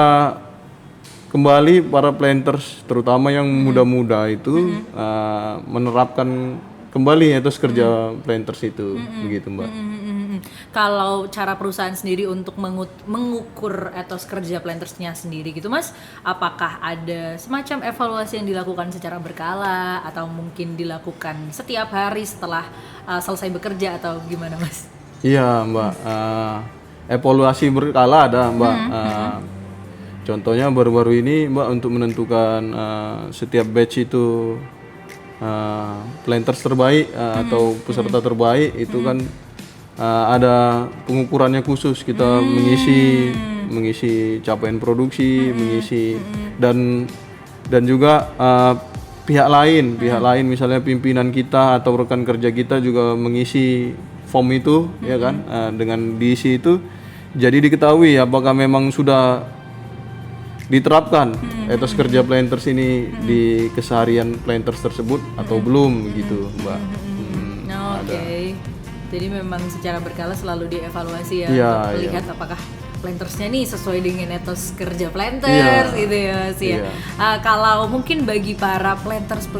kembali para planters terutama yang muda-muda itu menerapkan kembali etos kerja planters itu, begitu Mbak. Kalau cara perusahaan sendiri untuk mengukur etos kerja plantersnya sendiri gitu Mas, apakah ada semacam evaluasi yang dilakukan secara berkala atau mungkin dilakukan setiap hari setelah selesai bekerja atau gimana Mas? Iya Mbak, evaluasi berkala ada Mbak. Contohnya baru-baru ini Mbak untuk menentukan setiap batch itu planters terbaik atau peserta terbaik itu kan ada pengukurannya khusus. Kita mengisi capaian produksi, mengisi dan juga pihak lain misalnya pimpinan kita atau rekan kerja kita juga mengisi form itu ya kan, dengan diisi itu jadi diketahui apakah memang sudah diterapkan etos kerja planters ini di keseharian planters tersebut atau belum gitu Mbak. Oke. Jadi memang secara berkala selalu dievaluasi ya Iya, untuk melihat apakah plantersnya nih sesuai dengan etos kerja planters Iya. gitu ya Mas ya. Iya. Kalau mungkin bagi para planters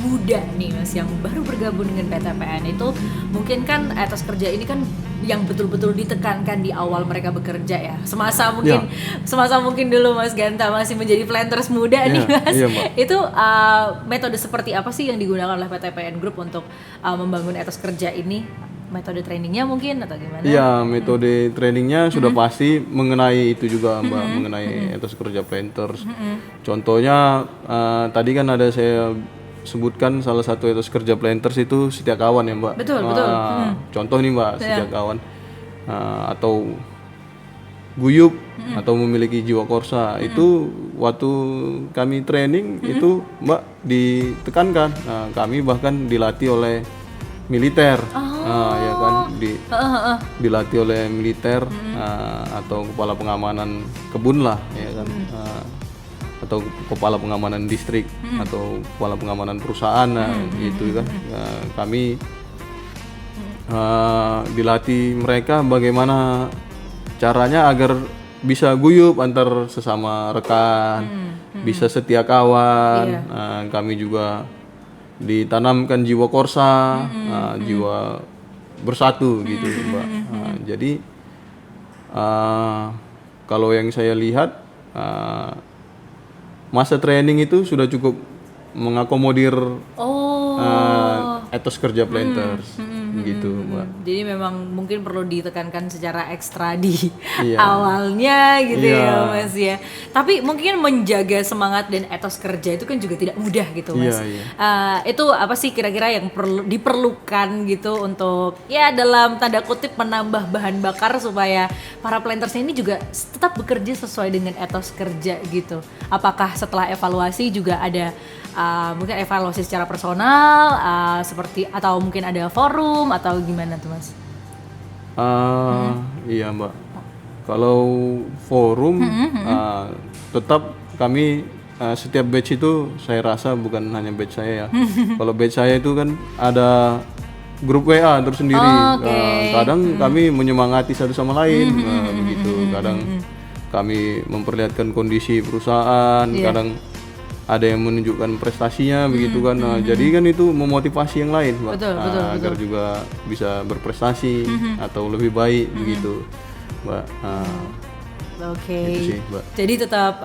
muda nih Mas yang baru bergabung dengan PTPN itu mungkin kan etos kerja ini kan yang betul-betul ditekankan di awal mereka bekerja ya. Semasa mungkin dulu Mas Ganta masih menjadi planters muda nih Mas. Iya, Mbak. Itu metode seperti apa sih yang digunakan oleh PTPN Group untuk membangun etos kerja ini? Metode trainingnya mungkin atau gimana? Iya, metode trainingnya sudah pasti mengenai itu juga Mbak, mengenai etos kerja planters. Contohnya tadi kan ada saya sebutkan salah satu etos kerja planters itu setia kawan ya Mbak. Betul. Contoh nih Mbak, setia kawan atau guyup atau memiliki jiwa korsa. Itu waktu kami training itu Mbak ditekankan. Kami bahkan dilatih oleh militer, ya kan, dilatih oleh militer atau kepala pengamanan kebun lah, ya kan, atau kepala pengamanan distrik atau kepala pengamanan perusahaan, gitu kan. Kami dilatih mereka bagaimana caranya agar bisa guyup antar sesama rekan, bisa setia kawan. Kami juga ditanamkan jiwa korsa, jiwa bersatu gitu Mbak. Jadi kalau yang saya lihat masa training itu sudah cukup mengakomodir Oh. etos kerja planters gitu, Mbak. Jadi memang mungkin perlu ditekankan secara ekstra di Iya. awalnya gitu Iya. ya Mas ya. Tapi mungkin menjaga semangat dan etos kerja itu kan juga tidak mudah gitu Mas. Iya, iya. Itu apa sih kira-kira yang diperlukan gitu untuk ya dalam tanda kutip menambah bahan bakar supaya para planters ini juga tetap bekerja sesuai dengan etos kerja gitu. Apakah setelah evaluasi juga ada mungkin evaluasi secara personal seperti atau mungkin ada forum atau gimana tuh Mas? Iya Mbak. Kalau forum tetap kami setiap batch itu saya rasa bukan hanya batch saya ya. Kalau batch saya itu kan ada grup WA tersendiri. Kadang kami menyemangati satu sama lain begitu. Kadang kami memperlihatkan kondisi perusahaan, kadang ada yang menunjukkan prestasinya begitu kan. Nah, jadi kan itu memotivasi yang lain, Mbak. Betul. Agar juga bisa berprestasi atau lebih baik begitu, Mbak. Oke. Itu sih, Mbak. Jadi tetap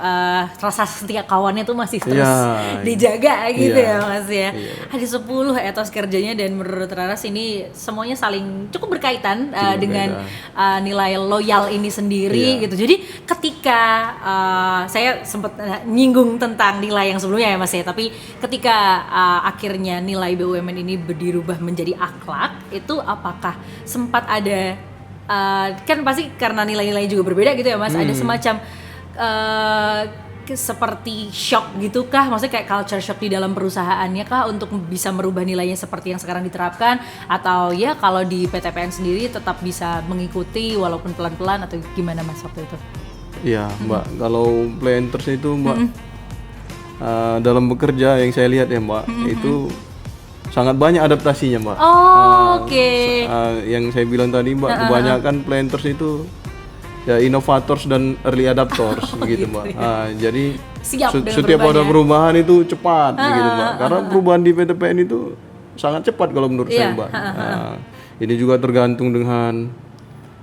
rasa setia kawannya tuh masih terus Iya. dijaga gitu Iya. ya Mas ya. Iya. Ada 10 etos kerjanya dan menurut Raras ini semuanya saling cukup berkaitan dengan nilai loyal ini sendiri Iya. gitu. Jadi ketika saya sempat nyinggung tentang nilai yang sebelumnya ya Mas ya, tapi ketika akhirnya nilai BUMN ini dirubah menjadi akhlak, itu apakah sempat ada kan pasti karena nilai-nilai juga berbeda gitu ya Mas, ada semacam seperti shock gitu kah? Maksudnya kayak culture shock di dalam perusahaannya kah untuk bisa merubah nilainya seperti yang sekarang diterapkan? Atau ya kalau di PTPN sendiri tetap bisa mengikuti walaupun pelan-pelan atau gimana Mas waktu itu? Iya, Mbak. Kalau planters itu, Mbak, dalam bekerja yang saya lihat ya, Mbak, itu sangat banyak adaptasinya, Mbak. Oke. Yang saya bilang tadi, Mbak, kebanyakan planters itu ya innovators dan early adapters begitu, Mbak. Jadi Siap dengan setiap ada perubahannya. perubahan itu cepat begitu, Mbak. Karena perubahan di PTPN itu sangat cepat kalau menurut saya, Mbak. Ini juga tergantung dengan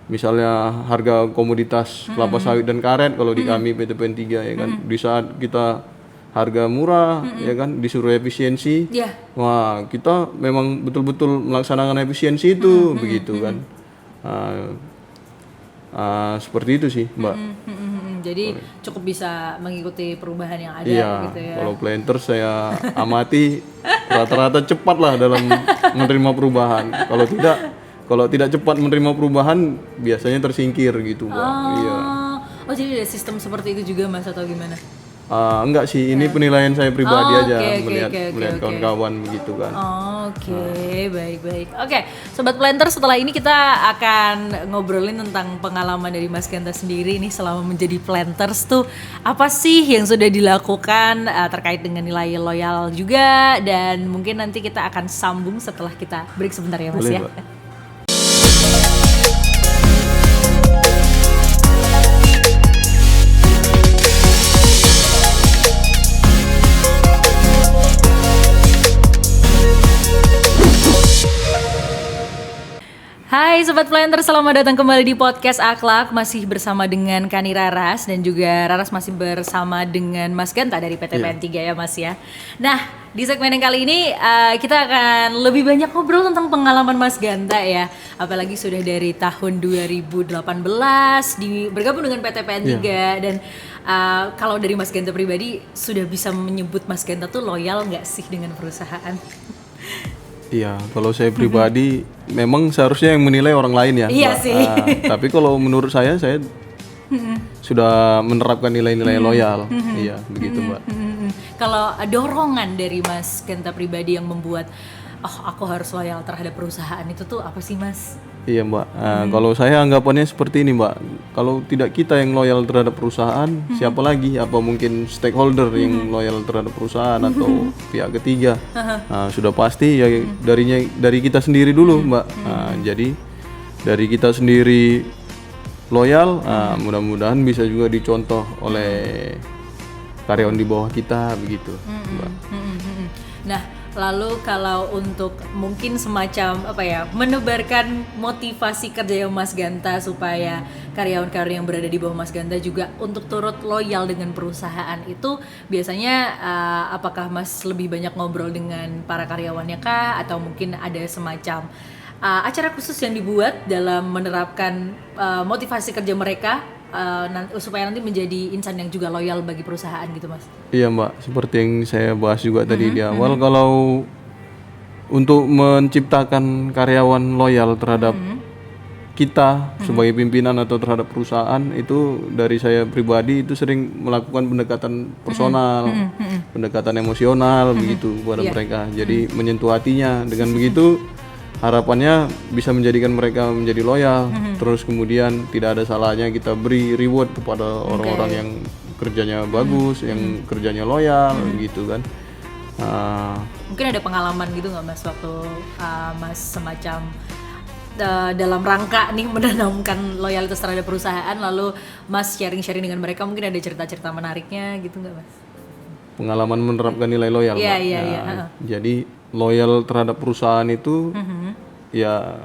misalnya harga komoditas kelapa sawit dan karet kalau di kami PTPN 3 ya kan. Di saat kita harga murah ya kan disuruh efisiensi. Iya. Wah, kita memang betul-betul melaksanakan efisiensi itu begitu kan. Seperti itu sih, Mbak. Jadi cukup bisa mengikuti perubahan yang ada Iya, gitu ya. kalau planter saya amati rata-rata cepat lah dalam menerima perubahan. Kalau tidak cepat menerima perubahan biasanya tersingkir gitu, Mbak. Iya. Oh, jadi ada sistem seperti itu juga Mas atau gimana? Enggak sih, ini penilaian saya pribadi aja oke, melihat oke. kawan-kawan begitu kan. Oke, baik. Oke, Sobat Planter, setelah ini kita akan ngobrolin tentang pengalaman dari Mas Ganta sendiri nih selama menjadi planters tuh apa sih yang sudah dilakukan terkait dengan nilai loyal juga, dan mungkin nanti kita akan sambung setelah kita break sebentar ya Mas Boleh, ya. Mbak. Hai Sobat Planter, selamat datang kembali di podcast Akhlak. Masih bersama dengan Kani Raras dan juga Raras masih bersama dengan Mas Ganta dari PTPN 3 ya Mas ya. Nah, di segmen yang kali ini kita akan lebih banyak ngobrol tentang pengalaman Mas Ganta ya. Apalagi sudah dari tahun 2018 bergabung dengan PTPN 3 dan kalau dari Mas Ganta pribadi sudah bisa menyebut Mas Ganta tuh loyal nggak sih dengan perusahaan? Iya, kalau saya pribadi memang seharusnya yang menilai orang lain ya. Iya Mbak. sih. Tapi kalau menurut saya sudah menerapkan nilai-nilai loyal. Iya, begitu, Mbak. Kalau dorongan dari Mas Ganta pribadi yang membuat aku harus loyal terhadap perusahaan itu tuh apa sih Mas? Iya, Mbak. Kalau saya anggapannya seperti ini, Mbak. Kalau tidak kita yang loyal terhadap perusahaan, siapa lagi? Apa mungkin stakeholder yang loyal terhadap perusahaan atau pihak ketiga? Sudah pasti ya dari kita sendiri dulu, Mbak. Jadi dari kita sendiri loyal, mudah-mudahan bisa juga dicontoh oleh karyawan di bawah kita begitu, Mbak. Nah, Lalu kalau untuk mungkin semacam apa ya, menebarkan motivasi kerja Mas Ganta supaya karyawan-karyawan yang berada di bawah Mas Ganta juga untuk turut loyal dengan perusahaan itu biasanya apakah Mas lebih banyak ngobrol dengan para karyawannya kah, atau mungkin ada semacam acara khusus yang dibuat dalam menerapkan motivasi kerja mereka supaya nanti menjadi insan yang juga loyal bagi perusahaan gitu Mas? Iya Mbak, seperti yang saya bahas juga tadi di awal, kalau untuk menciptakan karyawan loyal terhadap kita sebagai pimpinan atau terhadap perusahaan, itu dari saya pribadi itu sering melakukan pendekatan personal, pendekatan emosional begitu kepada mereka. Jadi menyentuh hatinya. Dengan begitu harapannya bisa menjadikan mereka menjadi loyal. Terus kemudian tidak ada salahnya kita beri reward kepada orang-orang yang kerjanya bagus, yang kerjanya loyal gitu kan. Mungkin ada pengalaman gitu nggak Mas waktu Mas semacam dalam rangka nih menanamkan loyalitas terhadap perusahaan, lalu Mas sharing-sharing dengan mereka, mungkin ada cerita-cerita menariknya gitu nggak Mas? Pengalaman menerapkan nilai loyal, Iya, Mbak. iya, Nah, iya. jadi loyal terhadap perusahaan itu ya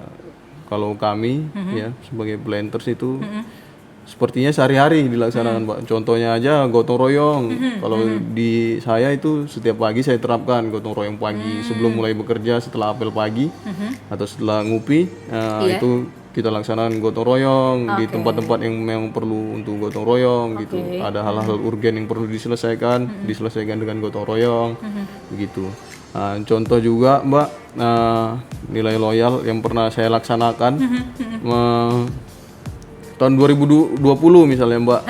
kalau kami ya sebagai planters itu sepertinya sehari-hari dilaksanakan, Mbak. Contohnya aja gotong royong. Kalau di saya itu setiap pagi saya terapkan gotong royong pagi sebelum mulai bekerja, setelah apel pagi atau setelah ngupi, itu kita laksanakan gotong royong di tempat-tempat yang memang perlu untuk gotong royong gitu. Ada hal-hal urgen yang perlu diselesaikan dengan gotong royong begitu. Contoh juga Mbak, nilai loyal yang pernah saya laksanakan tahun 2020 misalnya Mbak,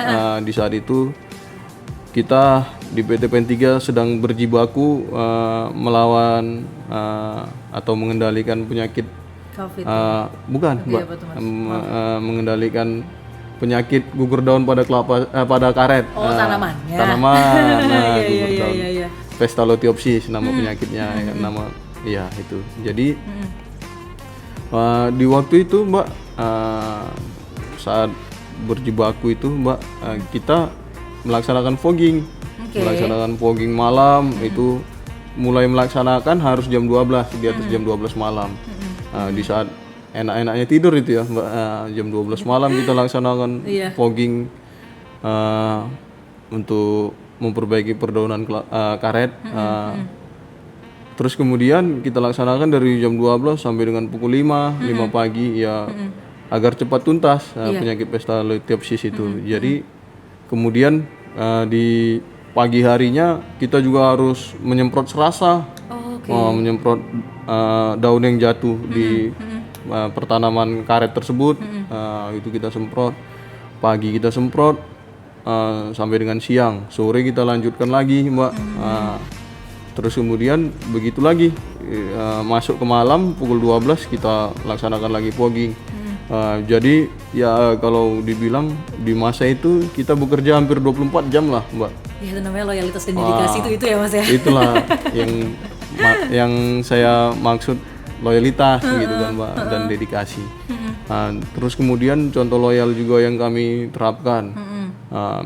di saat itu kita di PT PEN 3 sedang berjibaku melawan atau mengendalikan penyakit COVID. bukan Mbak, apa tuh, Mas? mengendalikan penyakit gugur daun pada pada karet. Tanamannya. Tanaman, Iya, gugur iya, daun. iya, iya. Pestalotiopsis nama penyakitnya, nama ya itu. Jadi di waktu itu Mbak, saat berjibaku itu Mbak, kita melaksanakan fogging. Melaksanakan fogging malam itu mulai melaksanakan harus jam 12, di atas jam 12 malam. Di saat enak-enaknya tidur itu ya Mbak, jam 12 malam kita laksanakan fogging untuk memperbaiki perdaunan karet. Terus kemudian kita laksanakan dari jam 12 sampai dengan pukul 5 pagi ya, agar cepat tuntas penyakit Pestalotiopsis itu. Jadi kemudian di pagi harinya kita juga harus menyemprot serasa, menyemprot daun yang jatuh di pertanaman karet tersebut. Itu kita semprot, pagi kita semprot sampai dengan siang, sore kita lanjutkan lagi Mbak. Terus kemudian begitu lagi, masuk ke malam pukul 12 kita laksanakan lagi fogging. Jadi ya kalau dibilang di masa itu kita bekerja hampir 24 jam lah Mbak. Ya itu namanya loyalitas dan dedikasi itu ya Mas ya. Itulah yang saya maksud loyalitas gitu kan Mbak, dan dedikasi. Terus kemudian contoh loyal juga yang kami terapkan,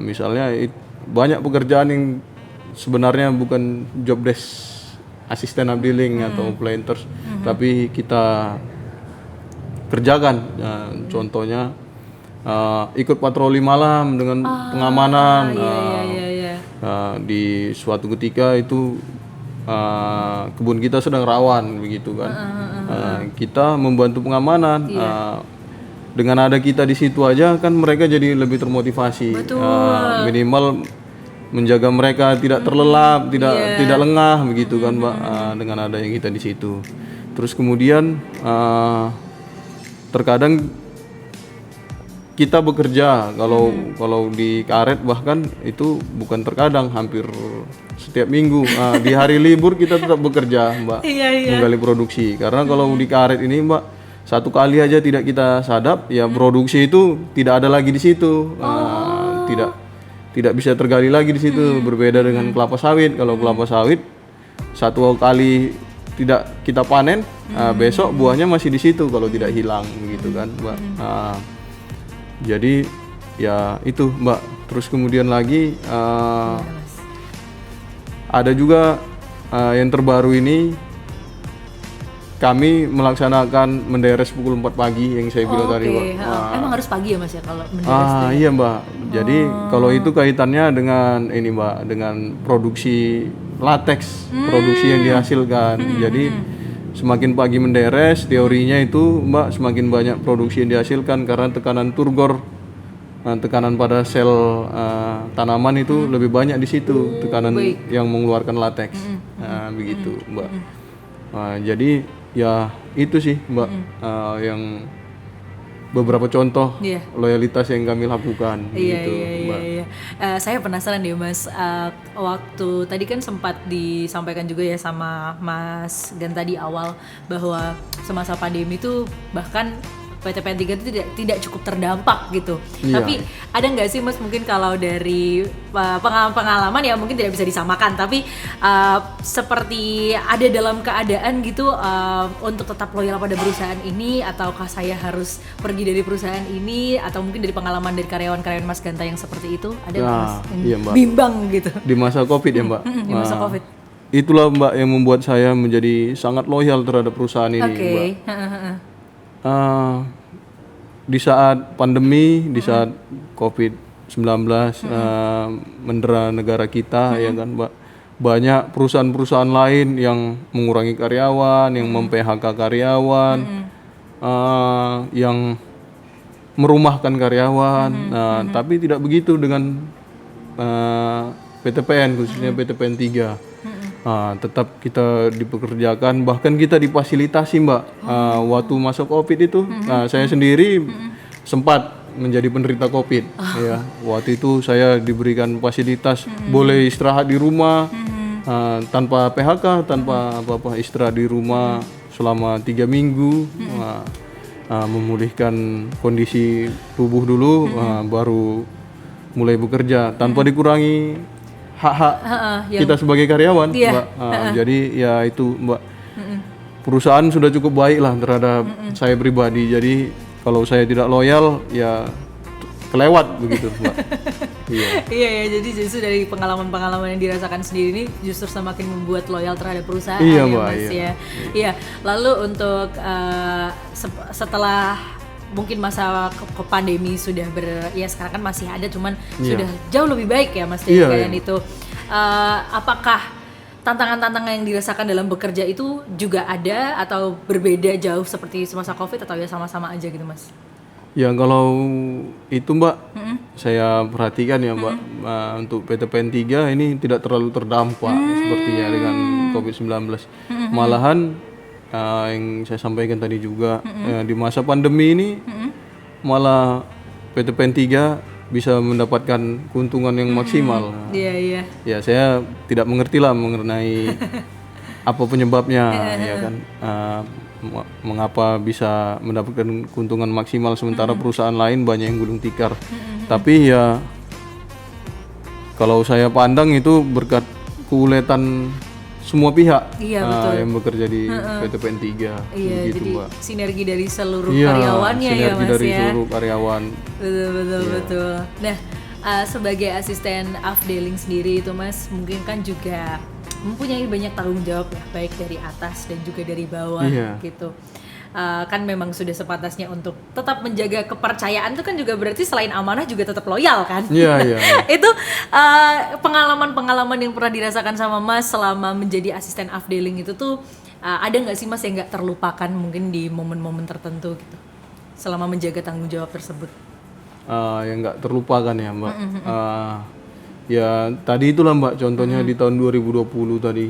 misalnya banyak pekerjaan yang sebenarnya bukan job desk asisten updealing atau planters, tapi kita kerjakan. Contohnya ikut patroli malam dengan pengamanan. Di suatu ketika itu kebun kita sedang rawan begitu kan, kita membantu pengamanan. Dengan ada kita di situ aja kan mereka jadi lebih termotivasi. Minimal menjaga mereka tidak terlelap, tidak lengah begitu kan Mbak, dengan adanya kita di situ. Terus kemudian terkadang kita bekerja kalau di karet bahkan itu bukan terkadang, hampir setiap minggu. Di hari libur kita tetap bekerja Mbak, menggali produksi, karena kalau di karet ini Mbak, satu kali aja tidak kita sadap ya produksi itu tidak ada lagi di situ. Tidak bisa tergali lagi di situ. Berbeda dengan kelapa sawit. Kalau kelapa sawit satu kali tidak kita panen, besok buahnya masih di situ kalau tidak hilang begitu kan Mbak. Jadi ya itu Mbak. Terus kemudian lagi ada juga yang terbaru ini kami melaksanakan menderes pukul 4 pagi yang saya bilang tadi, Mbak. Emang harus pagi ya Mas ya kalau menderes tuh? Iya, Mbak. Jadi kalau itu kaitannya dengan ini, Mbak, dengan produksi latex, produksi yang dihasilkan. Jadi semakin pagi menderes, teorinya itu, Mbak, semakin banyak produksi yang dihasilkan karena tekanan turgor, tekanan pada sel tanaman itu lebih banyak di situ, tekanan yang mengeluarkan latex. Begitu, Mbak. Jadi ya itu sih, Mbak, yang beberapa contoh loyalitas yang kami lakukan gitu, Mbak. Iya. Saya penasaran deh Mas, waktu tadi kan sempat disampaikan juga ya sama Mas dan tadi awal bahwa semasa pandemi itu bahkan PTPN 3 itu tidak cukup terdampak gitu. Iya. Tapi ada nggak sih Mas mungkin kalau dari pengalaman ya mungkin tidak bisa disamakan, tapi seperti ada dalam keadaan gitu untuk tetap loyal pada perusahaan ini, ataukah saya harus pergi dari perusahaan ini, atau mungkin dari pengalaman dari karyawan-karyawan Mas Ganta yang seperti itu ada nggak, Mas? Yang iya, Mbak. Bimbang gitu. Di masa Covid ya, Mbak. Di masa Covid. Itulah, Mbak, yang membuat saya menjadi sangat loyal terhadap perusahaan ini, Mbak. Di saat pandemi, di saat COVID-19 mendera negara kita, ya kan, Mbak, banyak perusahaan-perusahaan lain yang mengurangi karyawan, yang mem-PHK karyawan, yang merumahkan karyawan. Tapi tidak begitu dengan PTPN, khususnya PTPN 3. Tetap kita dipekerjakan, bahkan kita difasilitasi, Mbak. Waktu masuk COVID itu, saya sendiri sempat menjadi penderita COVID. Ya, waktu itu saya diberikan fasilitas, boleh istirahat di rumah, tanpa PHK, tanpa apa-apa, istirahat di rumah selama 3 minggu, memulihkan kondisi tubuh dulu, baru mulai bekerja tanpa dikurangi hak-hak kita sebagai karyawan, Mbak. Jadi ya itu, Mbak, perusahaan sudah cukup baik lah terhadap saya pribadi. Jadi kalau saya tidak loyal ya kelewat begitu, Mbak. Iya, jadi justru dari pengalaman-pengalaman yang dirasakan sendiri ini justru semakin membuat loyal terhadap perusahaan, Iya, ya Mbak, Mas iya. ya. Iya. Lalu untuk setelah mungkin masa ke pandemi sudah ya sekarang kan masih ada, cuman sudah jauh lebih baik ya Mas dari kalian itu. Apakah tantangan-tantangan yang dirasakan dalam bekerja itu juga ada atau berbeda jauh seperti semasa Covid, atau ya sama-sama aja gitu, Mas? Ya kalau itu, Mbak, saya perhatikan ya, Mbak, untuk PTPN 3 ini tidak terlalu terdampak sepertinya dengan COVID-19. Malahan yang saya sampaikan tadi juga, di masa pandemi ini malah PTPN 3 bisa mendapatkan keuntungan yang maksimal. Iya. Ya saya tidak mengerti lah mengenai apa penyebabnya, ya kan, mengapa bisa mendapatkan keuntungan maksimal sementara perusahaan lain banyak yang gulung tikar. Tapi ya kalau saya pandang itu berkat keuletan semua pihak yang bekerja di PTPN 3. Iya, begitu, jadi Mbak. sinergi dari seluruh karyawannya ya sinergi Mas dari ya. seluruh karyawan. Betul. Nah, sebagai asisten afdeling sendiri itu Mas mungkin kan juga mempunyai banyak tanggung jawab ya, baik dari atas dan juga dari bawah gitu. Kan memang sudah sepantasnya untuk tetap menjaga kepercayaan, itu kan juga berarti selain amanah juga tetap loyal kan. Iya. Itu pengalaman-pengalaman yang pernah dirasakan sama Mas selama menjadi asisten afdeling itu tuh ada nggak sih Mas yang nggak terlupakan mungkin di momen-momen tertentu gitu selama menjaga tanggung jawab tersebut? Yang nggak terlupakan ya, Mbak. Ya tadi itulah, Mbak, contohnya di tahun 2020 tadi,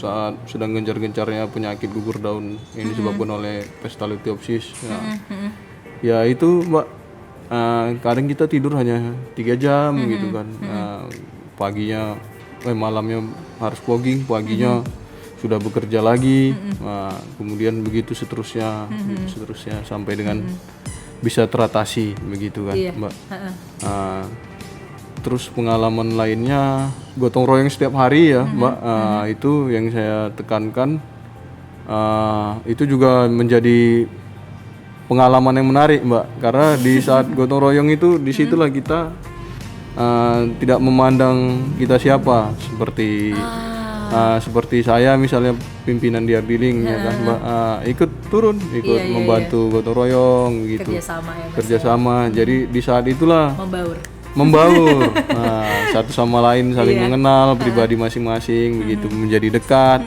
saat sedang gencar-gencarnya penyakit gugur daun yang disebabkan oleh Pestalotiopsis. Ya itu, Mbak, kadang kita tidur hanya 3 jam gitu kan. Paginya, malamnya harus fogging, paginya sudah bekerja lagi. Kemudian begitu seterusnya sampai dengan bisa teratasi begitu kan, Mbak. Terus pengalaman lainnya gotong royong setiap hari ya, Mbak. Itu yang saya tekankan. Itu juga menjadi pengalaman yang menarik, Mbak. Karena di saat gotong royong itu disitulah kita tidak memandang kita siapa, seperti Seperti saya misalnya pimpinan di Ardiling ya kan Mbak, ikut turun, ikut membantu gotong royong gitu. Kerjasama ya Mas. Kerjasama. Jadi di saat itulah Membaur. Nah, satu sama lain saling mengenal pribadi masing-masing, begitu menjadi dekat.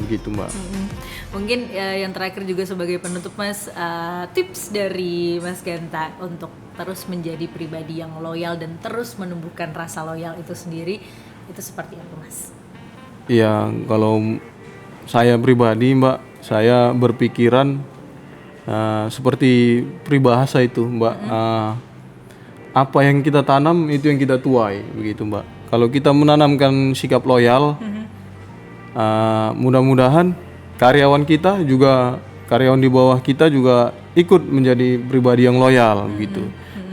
Begitu Mbak. Mungkin yang terakhir juga sebagai penutup Mas, tips dari Mas Ganta untuk terus menjadi pribadi yang loyal dan terus menumbuhkan rasa loyal itu sendiri, itu seperti apa Mas? Iya, kalau saya pribadi Mbak, saya berpikiran seperti peribahasa itu Mbak, apa yang kita tanam itu yang kita tuai, begitu Mbak. Kalau kita menanamkan sikap loyal, mudah-mudahan karyawan kita juga, karyawan di bawah kita juga ikut menjadi pribadi yang loyal, begitu.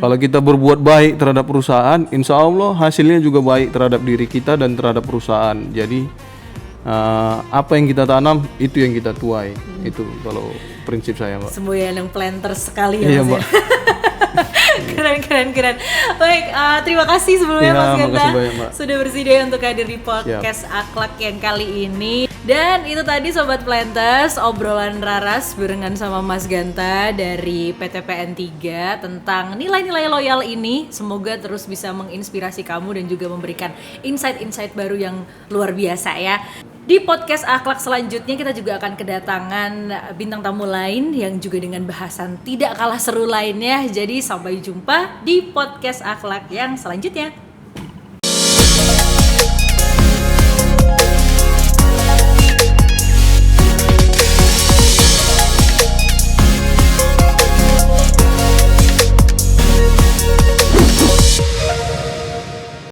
Kalau kita berbuat baik terhadap perusahaan, insya Allah hasilnya juga baik terhadap diri kita dan terhadap perusahaan. Jadi apa yang kita tanam itu yang kita tuai. Itu kalau prinsip saya Mbak. Semboyan yang planter sekali ya Iya Mas. Mbak. Keren. Baik, terima kasih sebelumnya Iya, Mas Ganta makasih banyak, Mbak. sudah bersedia untuk hadir di podcast Akhlak yang kali ini. Dan itu tadi Sobat Planters, obrolan raras barengan sama Mas Ganta dari PTPN 3 tentang nilai-nilai loyal ini. Semoga terus bisa menginspirasi kamu dan juga memberikan insight-insight baru yang luar biasa ya. Di podcast Akhlak selanjutnya kita juga akan kedatangan bintang tamu lain yang juga dengan bahasan tidak kalah seru lainnya. Jadi sampai jumpa di podcast Akhlak yang selanjutnya.